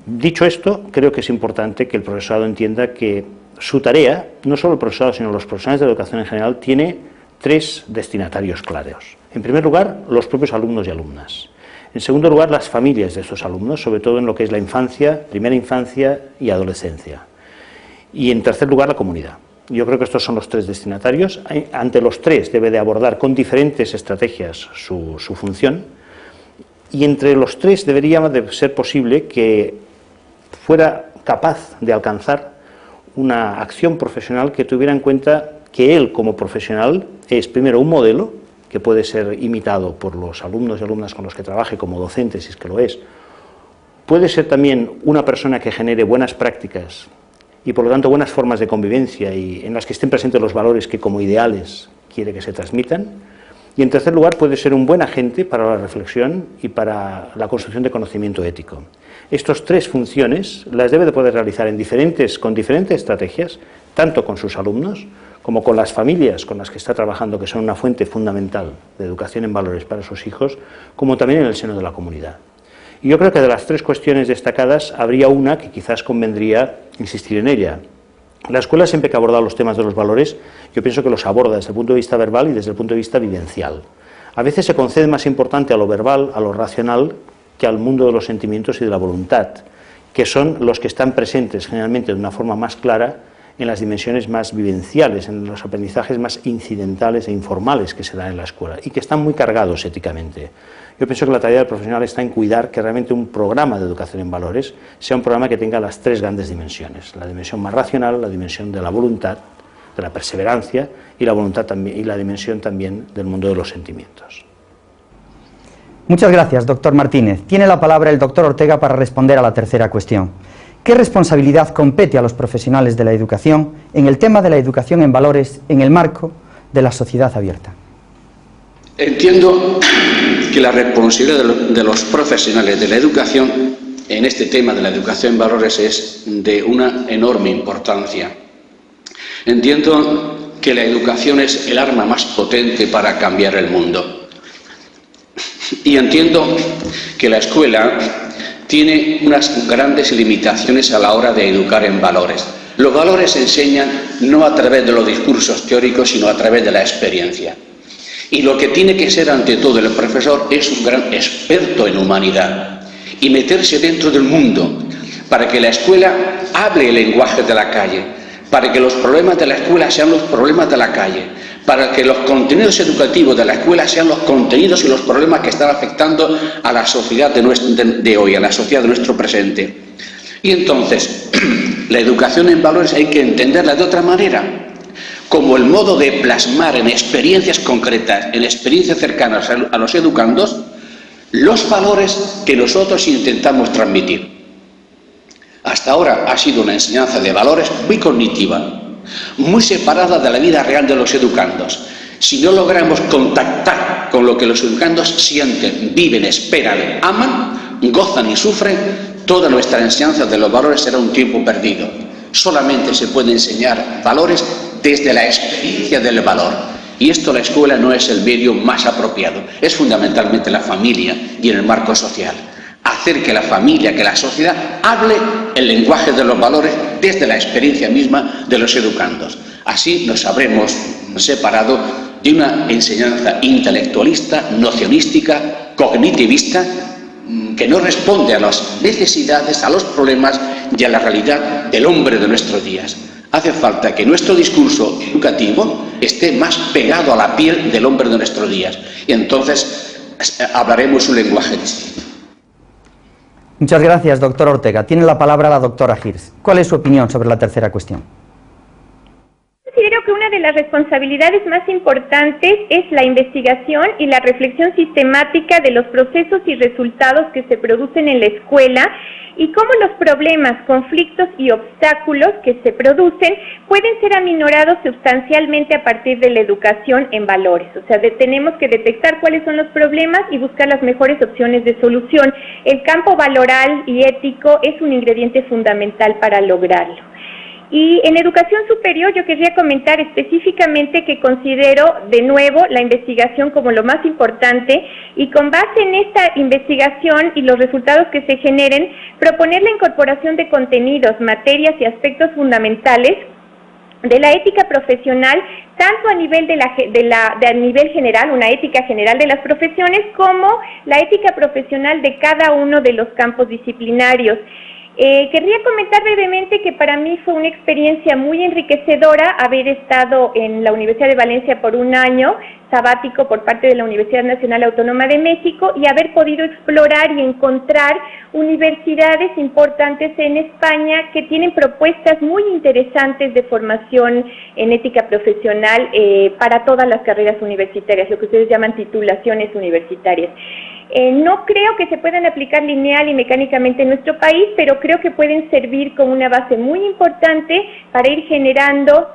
Dicho esto, creo que es importante que el profesorado entienda que su tarea, no solo el profesorado, sino los profesionales de educación en general, tiene tres destinatarios claros. En primer lugar, los propios alumnos y alumnas. En segundo lugar, las familias de estos alumnos, sobre todo en lo que es la infancia, primera infancia y adolescencia. Y en tercer lugar, la comunidad. Yo creo que estos son los tres destinatarios. Ante los tres debe de abordar con diferentes estrategias su función, y entre los tres debería de ser posible que fuera capaz de alcanzar una acción profesional que tuviera en cuenta que él como profesional es primero un modelo que puede ser imitado por los alumnos y alumnas con los que trabaje como docente, si es que lo es. Puede ser también una persona que genere buenas prácticas y por lo tanto buenas formas de convivencia y en las que estén presentes los valores que como ideales quiere que se transmitan. Y en tercer lugar puede ser un buen agente para la reflexión y para la construcción de conocimiento ético. Estas tres funciones las debe de poder realizar con diferentes estrategias, tanto con sus alumnos como con las familias con las que está trabajando, que son una fuente fundamental de educación en valores para sus hijos, como también en el seno de la comunidad. Y yo creo que de las tres cuestiones destacadas habría una que quizás convendría insistir en ella. La escuela siempre que ha abordado los temas de los valores, yo pienso que los aborda desde el punto de vista verbal y desde el punto de vista vivencial. A veces se concede más importante a lo verbal, a lo racional, que al mundo de los sentimientos y de la voluntad, que son los que están presentes generalmente de una forma más clara en las dimensiones más vivenciales, en los aprendizajes más incidentales e informales que se dan en la escuela y que están muy cargados éticamente. Yo pienso que la tarea del profesional está en cuidar que realmente un programa de educación en valores sea un programa que tenga las tres grandes dimensiones, la dimensión más racional, la dimensión de la voluntad, de la perseverancia y la voluntad también, y la dimensión también del mundo de los sentimientos. Muchas gracias, doctor Martínez. Tiene la palabra el doctor Ortega para responder a la tercera cuestión. ¿Qué responsabilidad compete a los profesionales de la educación en el tema de la educación en valores en el marco de la sociedad abierta? Entiendo que la responsabilidad de los profesionales de la educación en este tema de la educación en valores es de una enorme importancia. Entiendo que la educación es el arma más potente para cambiar el mundo. Y entiendo que la escuela tiene unas grandes limitaciones a la hora de educar en valores. Los valores se enseñan no a través de los discursos teóricos, sino a través de la experiencia. Y lo que tiene que ser ante todo el profesor es un gran experto en humanidad y meterse dentro del mundo para que la escuela hable el lenguaje de la calle, para que los problemas de la escuela sean los problemas de la calle, para que los contenidos educativos de la escuela sean los contenidos y los problemas que están afectando a la sociedad de hoy, a la sociedad de nuestro presente. Y entonces, la educación en valores hay que entenderla de otra manera, como el modo de plasmar en experiencias concretas, en experiencias cercanas a los educandos, los valores que nosotros intentamos transmitir. Hasta ahora ha sido una enseñanza de valores muy cognitiva, muy separada de la vida real de los educandos. Si no logramos contactar con lo que los educandos sienten, viven, esperan, aman, gozan y sufren, toda nuestra enseñanza de los valores será un tiempo perdido. Solamente se puede enseñar valores desde la experiencia del valor. Y esto la escuela no es el medio más apropiado, es fundamentalmente la familia y en el marco social. Hacer que la familia, que la sociedad hable el lenguaje de los valores desde la experiencia misma de los educandos. Así nos habremos separado de una enseñanza intelectualista, nocionística, cognitivista, que no responde a las necesidades, a los problemas y a la realidad del hombre de nuestros días. Hace falta que nuestro discurso educativo esté más pegado a la piel del hombre de nuestros días y entonces hablaremos un lenguaje distinto. Muchas gracias, doctor Ortega. Tiene la palabra la doctora Hirst. ¿Cuál es su opinión sobre la tercera cuestión? Considero que una de las responsabilidades más importantes es la investigación y la reflexión sistemática de los procesos y resultados que se producen en la escuela y cómo los problemas, conflictos y obstáculos que se producen pueden ser aminorados sustancialmente a partir de la educación en valores. O sea, tenemos que detectar cuáles son los problemas y buscar las mejores opciones de solución. El campo valoral y ético es un ingrediente fundamental para lograrlo. Y en educación superior yo querría comentar específicamente que considero de nuevo la investigación como lo más importante y con base en esta investigación y los resultados que se generen, proponer la incorporación de contenidos, materias y aspectos fundamentales de la ética profesional, tanto a nivel a nivel general, una ética general de las profesiones, como la ética profesional de cada uno de los campos disciplinarios. Querría comentar brevemente que para mí fue una experiencia muy enriquecedora haber estado en la Universidad de Valencia por un año sabático por parte de la Universidad Nacional Autónoma de México y haber podido explorar y encontrar universidades importantes en España que tienen propuestas muy interesantes de formación en ética profesional para todas las carreras universitarias, lo que ustedes llaman titulaciones universitarias. No creo que se puedan aplicar lineal y mecánicamente en nuestro país, pero creo que pueden servir como una base muy importante para ir generando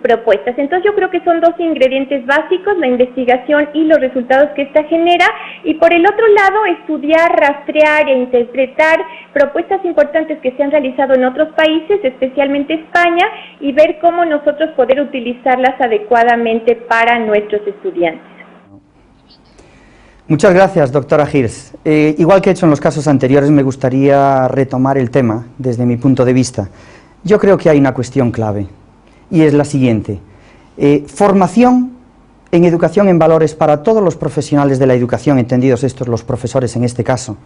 propuestas. Entonces yo creo que son dos ingredientes básicos, la investigación y los resultados que esta genera, y por el otro lado estudiar, rastrear e interpretar propuestas importantes que se han realizado en otros países, especialmente España, y ver cómo nosotros poder utilizarlas adecuadamente para nuestros estudiantes. Muchas gracias, doctora Hirst. Igual que he hecho en los casos anteriores, me gustaría retomar el tema desde mi punto de vista. Yo creo que hay una cuestión clave, y es la siguiente. Formación en educación en valores para todos los profesionales de la educación, entendidos estos los profesores en este caso,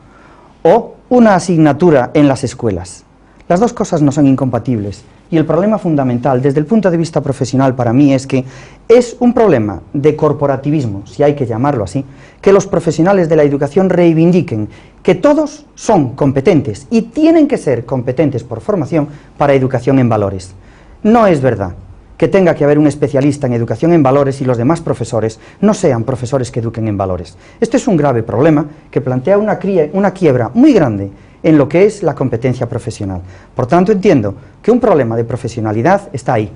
o una asignatura en las escuelas. Las dos cosas no son incompatibles. Y el problema fundamental, desde el punto de vista profesional para mí, es que es un problema de corporativismo, si hay que llamarlo así, que los profesionales de la educación reivindiquen que todos son competentes y tienen que ser competentes por formación para educación en valores. No es verdad que tenga que haber un especialista en educación en valores y los demás profesores no sean profesores que eduquen en valores. Este es un grave problema que plantea una quiebra muy grande en lo que es la competencia profesional. Por tanto, entiendo que un problema de profesionalidad está ahí.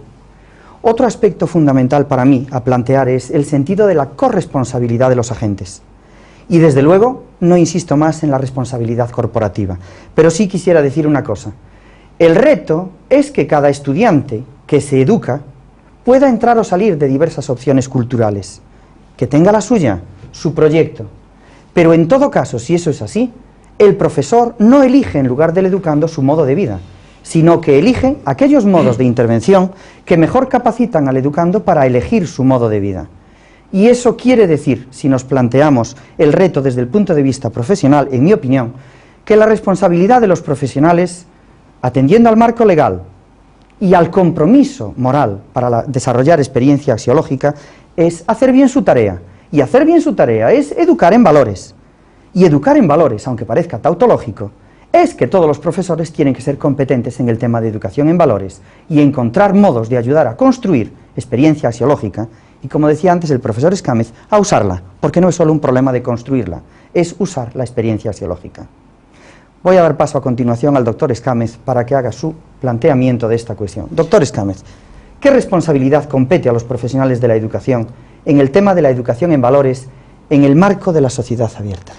Otro aspecto fundamental para mí a plantear es el sentido de la corresponsabilidad de los agentes. Y desde luego, no insisto más en la responsabilidad corporativa, pero sí quisiera decir una cosa. El reto es que cada estudiante que se educa pueda entrar o salir de diversas opciones culturales, que tenga la suya, su proyecto. Pero en todo caso, si eso es así, el profesor no elige en lugar del educando su modo de vida, sino que elige aquellos modos de intervención que mejor capacitan al educando para elegir su modo de vida. Y eso quiere decir, si nos planteamos el reto desde el punto de vista profesional, en mi opinión, que la responsabilidad de los profesionales, atendiendo al marco legal, y al compromiso moral para desarrollar experiencia axiológica es hacer bien su tarea. Y hacer bien su tarea es educar en valores. Y educar en valores, aunque parezca tautológico, es que todos los profesores tienen que ser competentes en el tema de educación en valores y encontrar modos de ayudar a construir experiencia axiológica y, como decía antes el profesor Escámez, a usarla, porque no es solo un problema de construirla, es usar la experiencia axiológica. Voy a dar paso a continuación al doctor Escámez para que haga su planteamiento de esta cuestión. Doctor Escámez, ¿qué responsabilidad compete a los profesionales de la educación en el tema de la educación en valores en el marco de la sociedad abierta?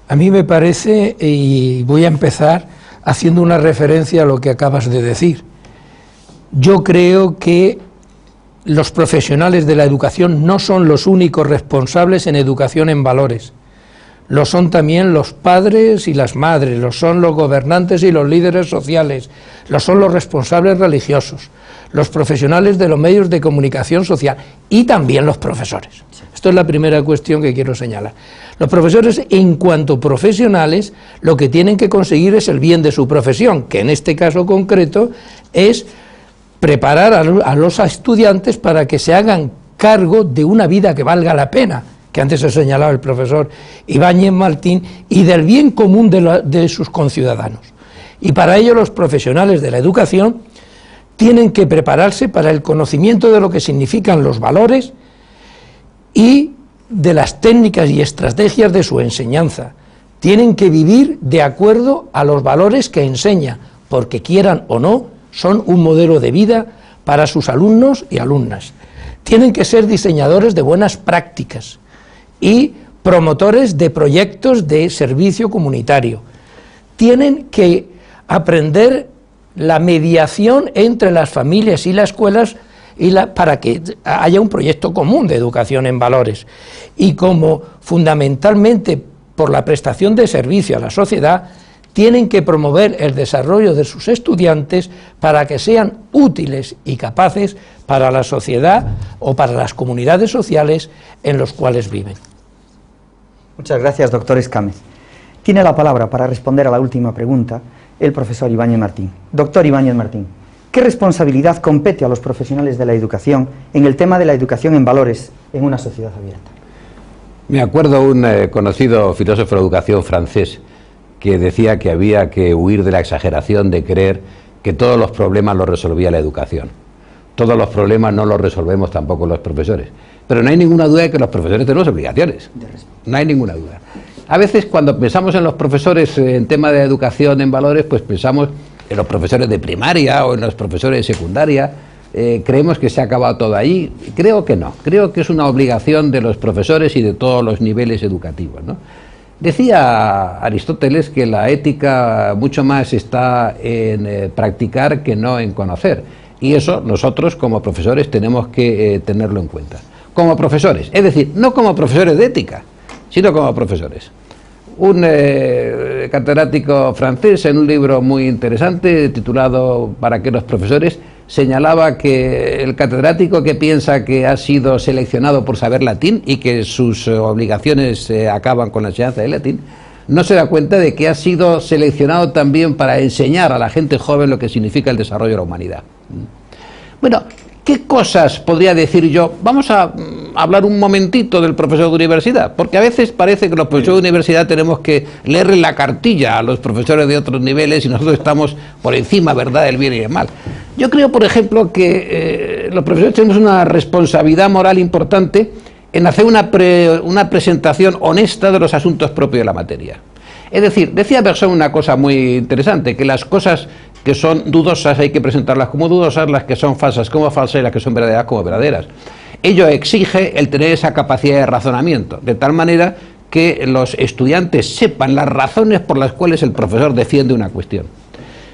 A mí me parece, y voy a empezar haciendo una referencia a lo que acabas de decir, yo creo que los profesionales de la educación no son los únicos responsables en educación en valores. Lo son también los padres y las madres, lo son los gobernantes y los líderes sociales, lo son los responsables religiosos, los profesionales de los medios de comunicación social y también los profesores. Esto es la primera cuestión que quiero señalar. Los profesores, en cuanto profesionales, lo que tienen que conseguir es el bien de su profesión, que en este caso concreto es preparar a los estudiantes para que se hagan cargo de una vida que valga la pena, que antes se señalaba el profesor Ibáñez Martín, y del bien común de sus conciudadanos. Y para ello los profesionales de la educación tienen que prepararse para el conocimiento de lo que significan los valores y de las técnicas y estrategias de su enseñanza. Tienen que vivir de acuerdo a los valores que enseña, porque quieran o no, son un modelo de vida para sus alumnos y alumnas. Tienen que ser diseñadores de buenas prácticas y promotores de proyectos de servicio comunitario. Tienen que aprender la mediación entre las familias y las escuelas para que haya un proyecto común de educación en valores. Y como fundamentalmente por la prestación de servicio a la sociedad, tienen que promover el desarrollo de sus estudiantes para que sean útiles y capaces para la sociedad o para las comunidades sociales en las cuales viven. Muchas gracias, doctor Escámez. Tiene la palabra para responder a la última pregunta el profesor Ibáñez Martín. Doctor Ibáñez Martín, ¿qué responsabilidad compete a los profesionales de la educación en el tema de la educación en valores en una sociedad abierta? Me acuerdo un conocido filósofo de educación francés que decía que había que huir de la exageración de creer que todos los problemas los resolvía la educación. Todos los problemas no los resolvemos tampoco los profesores. Pero no hay ninguna duda de que los profesores tenemos obligaciones. No hay ninguna duda. A veces cuando pensamos en los profesores en tema de educación en valores, pues pensamos en los profesores de primaria o en los profesores de secundaria. Creemos que se ha acabado todo ahí. Creo que no. Creo que es una obligación de los profesores y de todos los niveles educativos, ¿no? Decía Aristóteles que la ética mucho más está en practicar que no en conocer. Y eso nosotros como profesores tenemos que tenerlo en cuenta. Como profesores, es decir, no como profesores de ética, sino como profesores. Un catedrático francés en un libro muy interesante titulado ¿Para qué los profesores? Señalaba que el catedrático que piensa que ha sido seleccionado por saber latín y que sus obligaciones acaban con la enseñanza de latín, no se da cuenta de que ha sido seleccionado también para enseñar a la gente joven lo que significa el desarrollo de la humanidad. Bueno, ¿qué cosas podría decir yo? Vamos a hablar un momentito del profesor de universidad, porque a veces parece que los profesores de universidad tenemos que leerle la cartilla a los profesores de otros niveles y nosotros estamos por encima, ¿verdad?, del bien y del mal. Yo creo, por ejemplo, que los profesores tenemos una responsabilidad moral importante en hacer una presentación honesta de los asuntos propios de la materia. Es decir, decía Bergson una cosa muy interesante, que las cosas que son dudosas hay que presentarlas como dudosas, las que son falsas como falsas y las que son verdaderas como verdaderas. Ello exige el tener esa capacidad de razonamiento, de tal manera que los estudiantes sepan las razones por las cuales el profesor defiende una cuestión.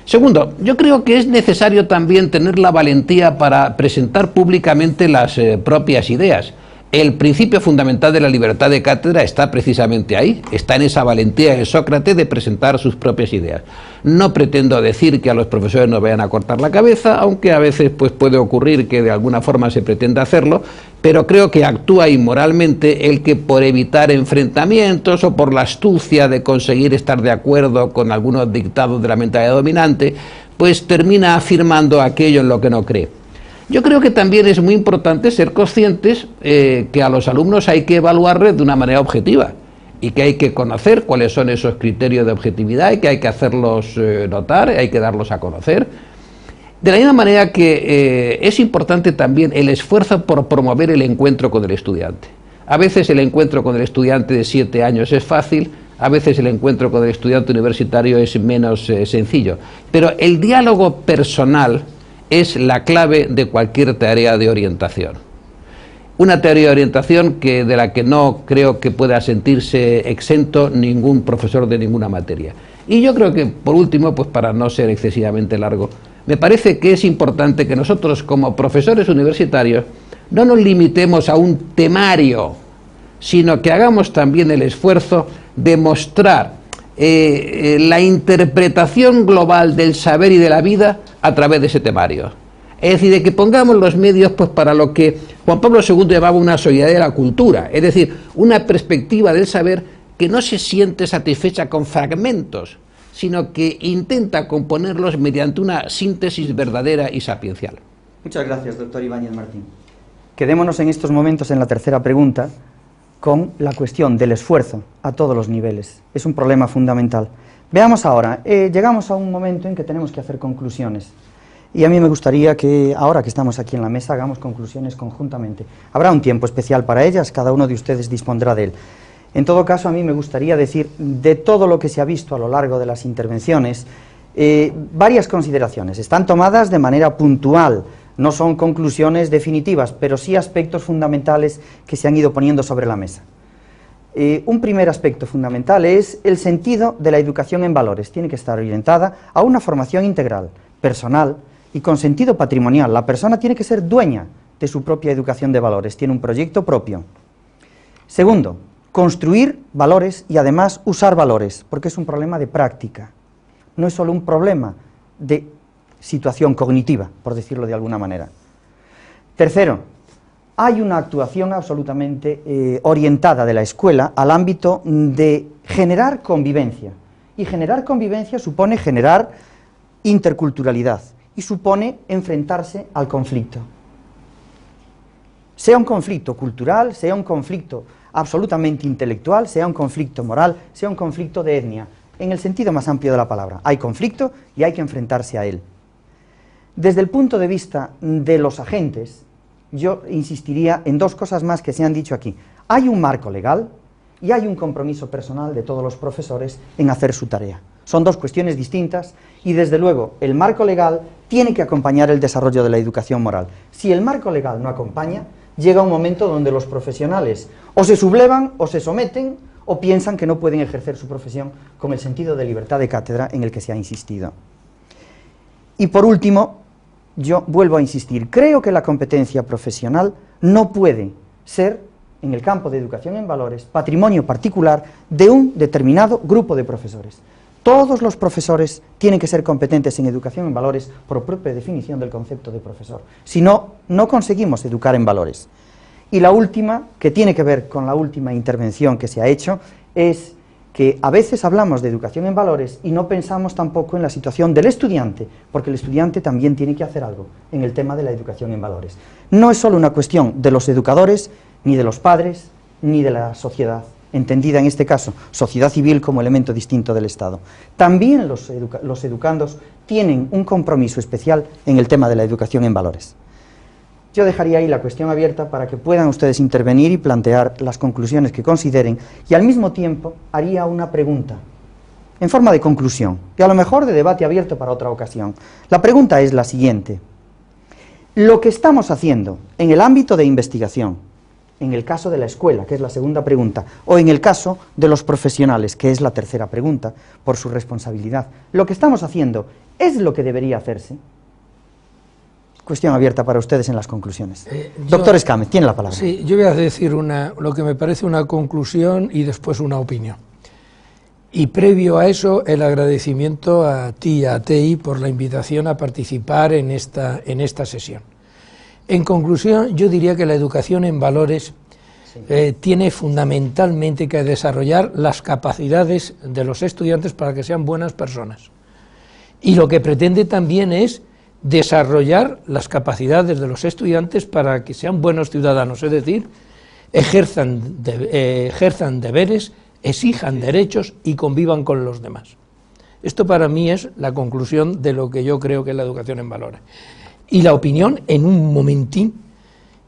Segundo, yo creo que es necesario también tener la valentía para presentar públicamente las propias ideas. El principio fundamental de la libertad de cátedra está precisamente ahí, está en esa valentía de Sócrates de presentar sus propias ideas. No pretendo decir que a los profesores nos vayan a cortar la cabeza, aunque a veces pues, puede ocurrir que de alguna forma se pretenda hacerlo, pero creo que actúa inmoralmente el que por evitar enfrentamientos o por la astucia de conseguir estar de acuerdo con algunos dictados de la mentalidad dominante, pues termina afirmando aquello en lo que no cree. Yo creo que también es muy importante ser conscientes que a los alumnos hay que evaluarles de una manera objetiva y que hay que conocer cuáles son esos criterios de objetividad y que hay que hacerlos notar, hay que darlos a conocer. De la misma manera que es importante también el esfuerzo por promover el encuentro con el estudiante. A veces el encuentro con el estudiante de 7 años es fácil, a veces el encuentro con el estudiante universitario es menos sencillo, pero el diálogo personal es la clave de cualquier tarea de orientación. Una tarea de orientación de la que no creo que pueda sentirse exento ningún profesor de ninguna materia. Y yo creo que, por último, pues para no ser excesivamente largo, me parece que es importante que nosotros como profesores universitarios no nos limitemos a un temario, sino que hagamos también el esfuerzo de mostrar la interpretación global del saber y de la vida a través de ese temario. Es decir, de que pongamos los medios pues para lo que Juan Pablo II llamaba una solidaridad de la cultura, es decir, una perspectiva del saber que no se siente satisfecha con fragmentos, sino que intenta componerlos mediante una síntesis verdadera y sapiencial. Muchas gracias, doctor Ibáñez Martín. Quedémonos en estos momentos en la tercera pregunta con la cuestión del esfuerzo a todos los niveles. Es un problema fundamental. Veamos ahora, llegamos a un momento en que tenemos que hacer conclusiones. Y a mí me gustaría que, ahora que estamos aquí en la mesa, hagamos conclusiones conjuntamente. Habrá un tiempo especial para ellas, cada uno de ustedes dispondrá de él. En todo caso, a mí me gustaría decir, de todo lo que se ha visto a lo largo de las intervenciones, varias consideraciones. Están tomadas de manera puntual, no son conclusiones definitivas, pero sí aspectos fundamentales que se han ido poniendo sobre la mesa. Un primer aspecto fundamental es el sentido de la educación en valores. Tiene que estar orientada a una formación integral, personal y con sentido patrimonial. La persona tiene que ser dueña de su propia educación de valores, tiene un proyecto propio. Segundo, construir valores y además usar valores, porque es un problema de práctica, no es solo un problema de situación cognitiva, por decirlo de alguna manera. Tercero, hay una actuación absolutamente orientada de la escuela al ámbito de generar convivencia, y generar convivencia supone generar interculturalidad, y supone enfrentarse al conflicto. Sea un conflicto cultural, sea un conflicto absolutamente intelectual, sea un conflicto moral, sea un conflicto de etnia, en el sentido más amplio de la palabra. Hay conflicto y hay que enfrentarse a él. Desde el punto de vista de los agentes, yo insistiría en dos cosas más que se han dicho aquí. Hay un marco legal y hay un compromiso personal de todos los profesores en hacer su tarea. Son dos cuestiones distintas y, desde luego, el marco legal tiene que acompañar el desarrollo de la educación moral. Si el marco legal no acompaña, llega un momento donde los profesionales o se sublevan o se someten o piensan que no pueden ejercer su profesión con el sentido de libertad de cátedra en el que se ha insistido. Y por último, yo vuelvo a insistir, creo que la competencia profesional no puede ser, en el campo de educación en valores, patrimonio particular de un determinado grupo de profesores. Todos los profesores tienen que ser competentes en educación en valores por propia definición del concepto de profesor. Si no, no conseguimos educar en valores. Y la última, que tiene que ver con la última intervención que se ha hecho, es que a veces hablamos de educación en valores y no pensamos tampoco en la situación del estudiante, porque el estudiante también tiene que hacer algo en el tema de la educación en valores. No es solo una cuestión de los educadores, ni de los padres, ni de la sociedad, entendida en este caso, sociedad civil como elemento distinto del Estado. También los educandos tienen un compromiso especial en el tema de la educación en valores. Yo dejaría ahí la cuestión abierta para que puedan ustedes intervenir y plantear las conclusiones que consideren, y al mismo tiempo haría una pregunta, en forma de conclusión, y a lo mejor de debate abierto para otra ocasión. La pregunta es la siguiente: lo que estamos haciendo en el ámbito de investigación, en el caso de la escuela, que es la segunda pregunta, o en el caso de los profesionales, que es la tercera pregunta, por su responsabilidad, ¿lo que estamos haciendo es lo que debería hacerse? Cuestión abierta para ustedes en las conclusiones. Doctor Escámez, tiene la palabra. Sí, yo voy a decir lo que me parece una conclusión y después una opinión. Y previo a eso, el agradecimiento a ti y a TEI por la invitación a participar en esta sesión. En conclusión, yo diría que la educación en valores tiene fundamentalmente que desarrollar las capacidades de los estudiantes para que sean buenas personas. Y lo que pretende también es desarrollar las capacidades de los estudiantes para que sean buenos ciudadanos, es decir, ejerzan deberes, exijan derechos y convivan con los demás. Esto para mí es la conclusión de lo que yo creo que es la educación en valores. Y la opinión, en un momentín,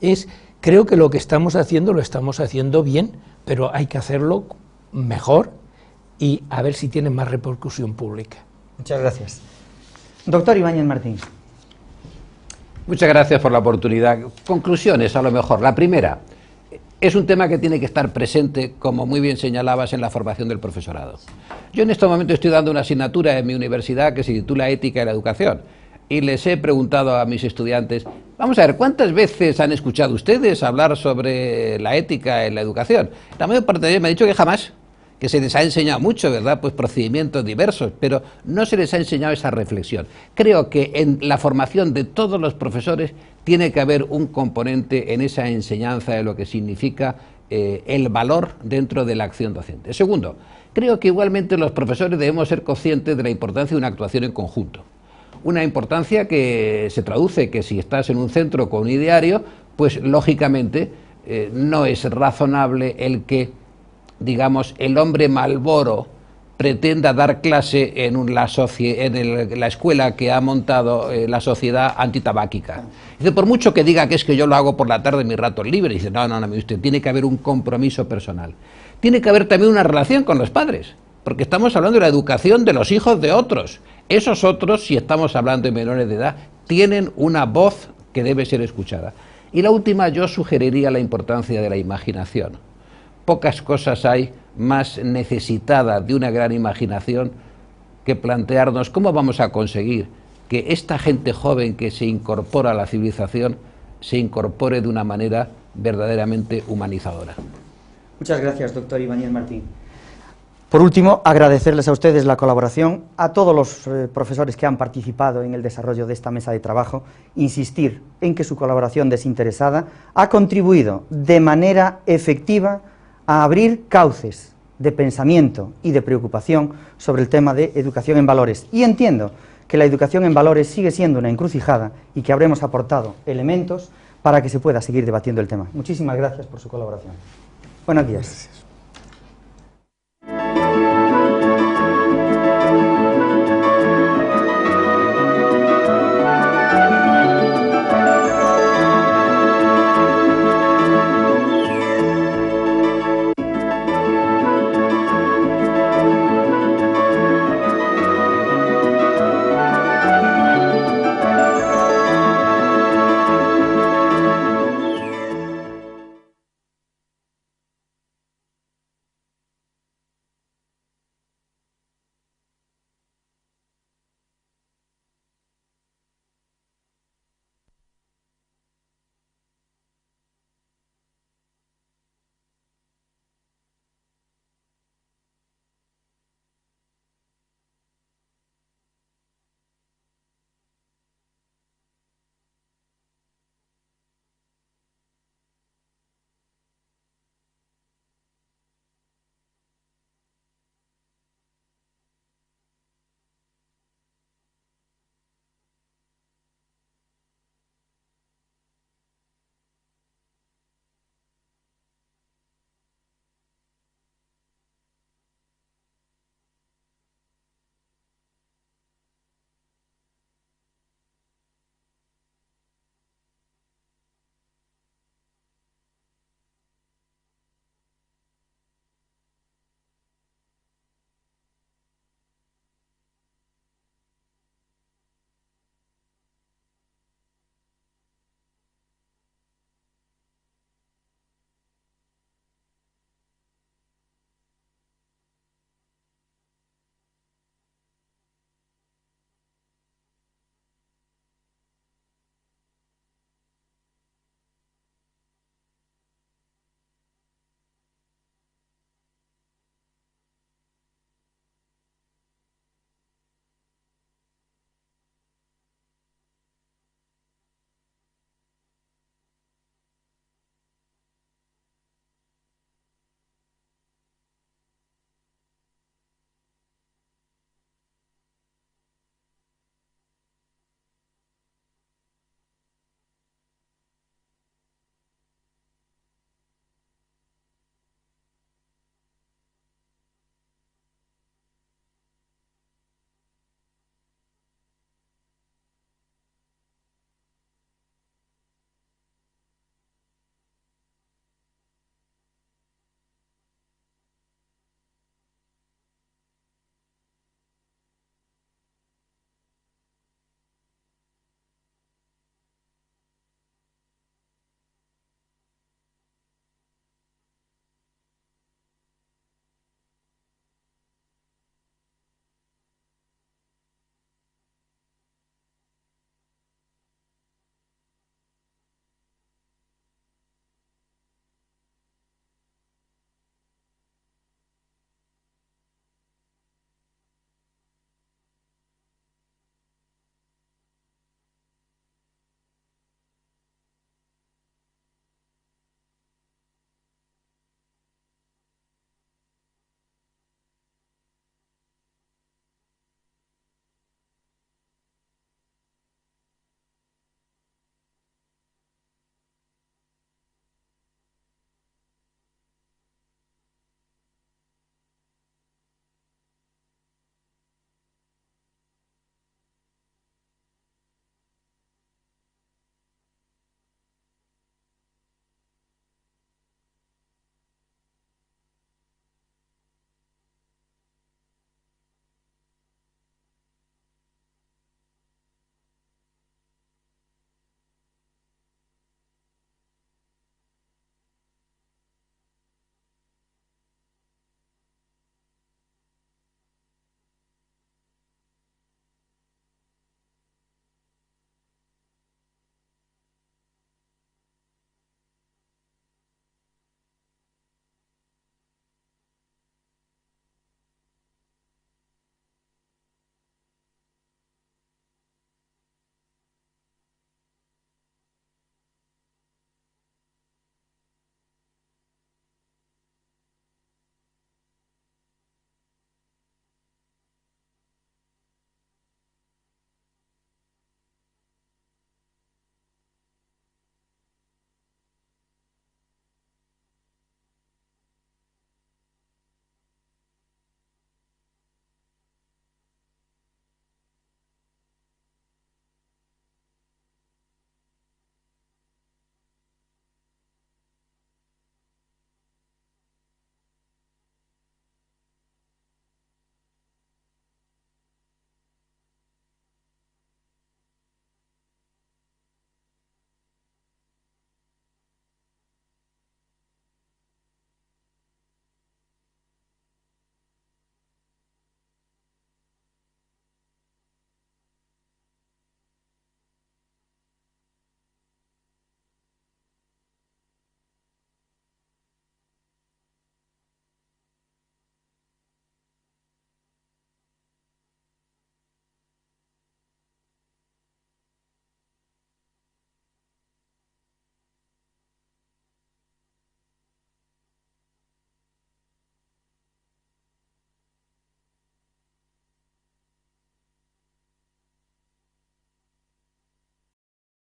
es, creo que lo que estamos haciendo lo estamos haciendo bien, pero hay que hacerlo mejor y a ver si tiene más repercusión pública. Muchas gracias. Doctor Ibáñez Martín. Muchas gracias por la oportunidad. Conclusiones, a lo mejor. La primera, es un tema que tiene que estar presente, como muy bien señalabas, en la formación del profesorado. Yo en este momento estoy dando una asignatura en mi universidad que se titula Ética de la Educación, y les he preguntado a mis estudiantes, vamos a ver, ¿cuántas veces han escuchado ustedes hablar sobre la ética en la educación? La mayor parte de ellos me ha dicho que jamás, que se les ha enseñado mucho, ¿verdad?, pues procedimientos diversos, pero no se les ha enseñado esa reflexión. Creo que en la formación de todos los profesores tiene que haber un componente en esa enseñanza de lo que significa el valor dentro de la acción docente. Segundo, creo que igualmente los profesores debemos ser conscientes de la importancia de una actuación en conjunto. Una importancia que se traduce que si estás en un centro con un ideario, pues lógicamente no es razonable el que, digamos, el hombre Malboro pretenda dar clase en la escuela que ha montado la sociedad antitabáquica. Dice, por mucho que diga que es que yo lo hago por la tarde en mis ratos libres, dice, no, usted tiene que haber un compromiso personal. Tiene que haber también una relación con los padres, porque estamos hablando de la educación de los hijos de otros. Esos otros, si estamos hablando de menores de edad, tienen una voz que debe ser escuchada. Y la última, yo sugeriría la importancia de la imaginación. Pocas cosas hay más necesitadas de una gran imaginación que plantearnos cómo vamos a conseguir que esta gente joven que se incorpora a la civilización se incorpore de una manera verdaderamente humanizadora. Muchas gracias, doctor Ibáñez Martín. Por último, agradecerles a ustedes la colaboración, a todos los profesores que han participado en el desarrollo de esta mesa de trabajo, insistir en que su colaboración desinteresada ha contribuido de manera efectiva a abrir cauces de pensamiento y de preocupación sobre el tema de educación en valores. Y entiendo que la educación en valores sigue siendo una encrucijada y que habremos aportado elementos para que se pueda seguir debatiendo el tema. Muchísimas gracias por su colaboración. Buenos días. Gracias.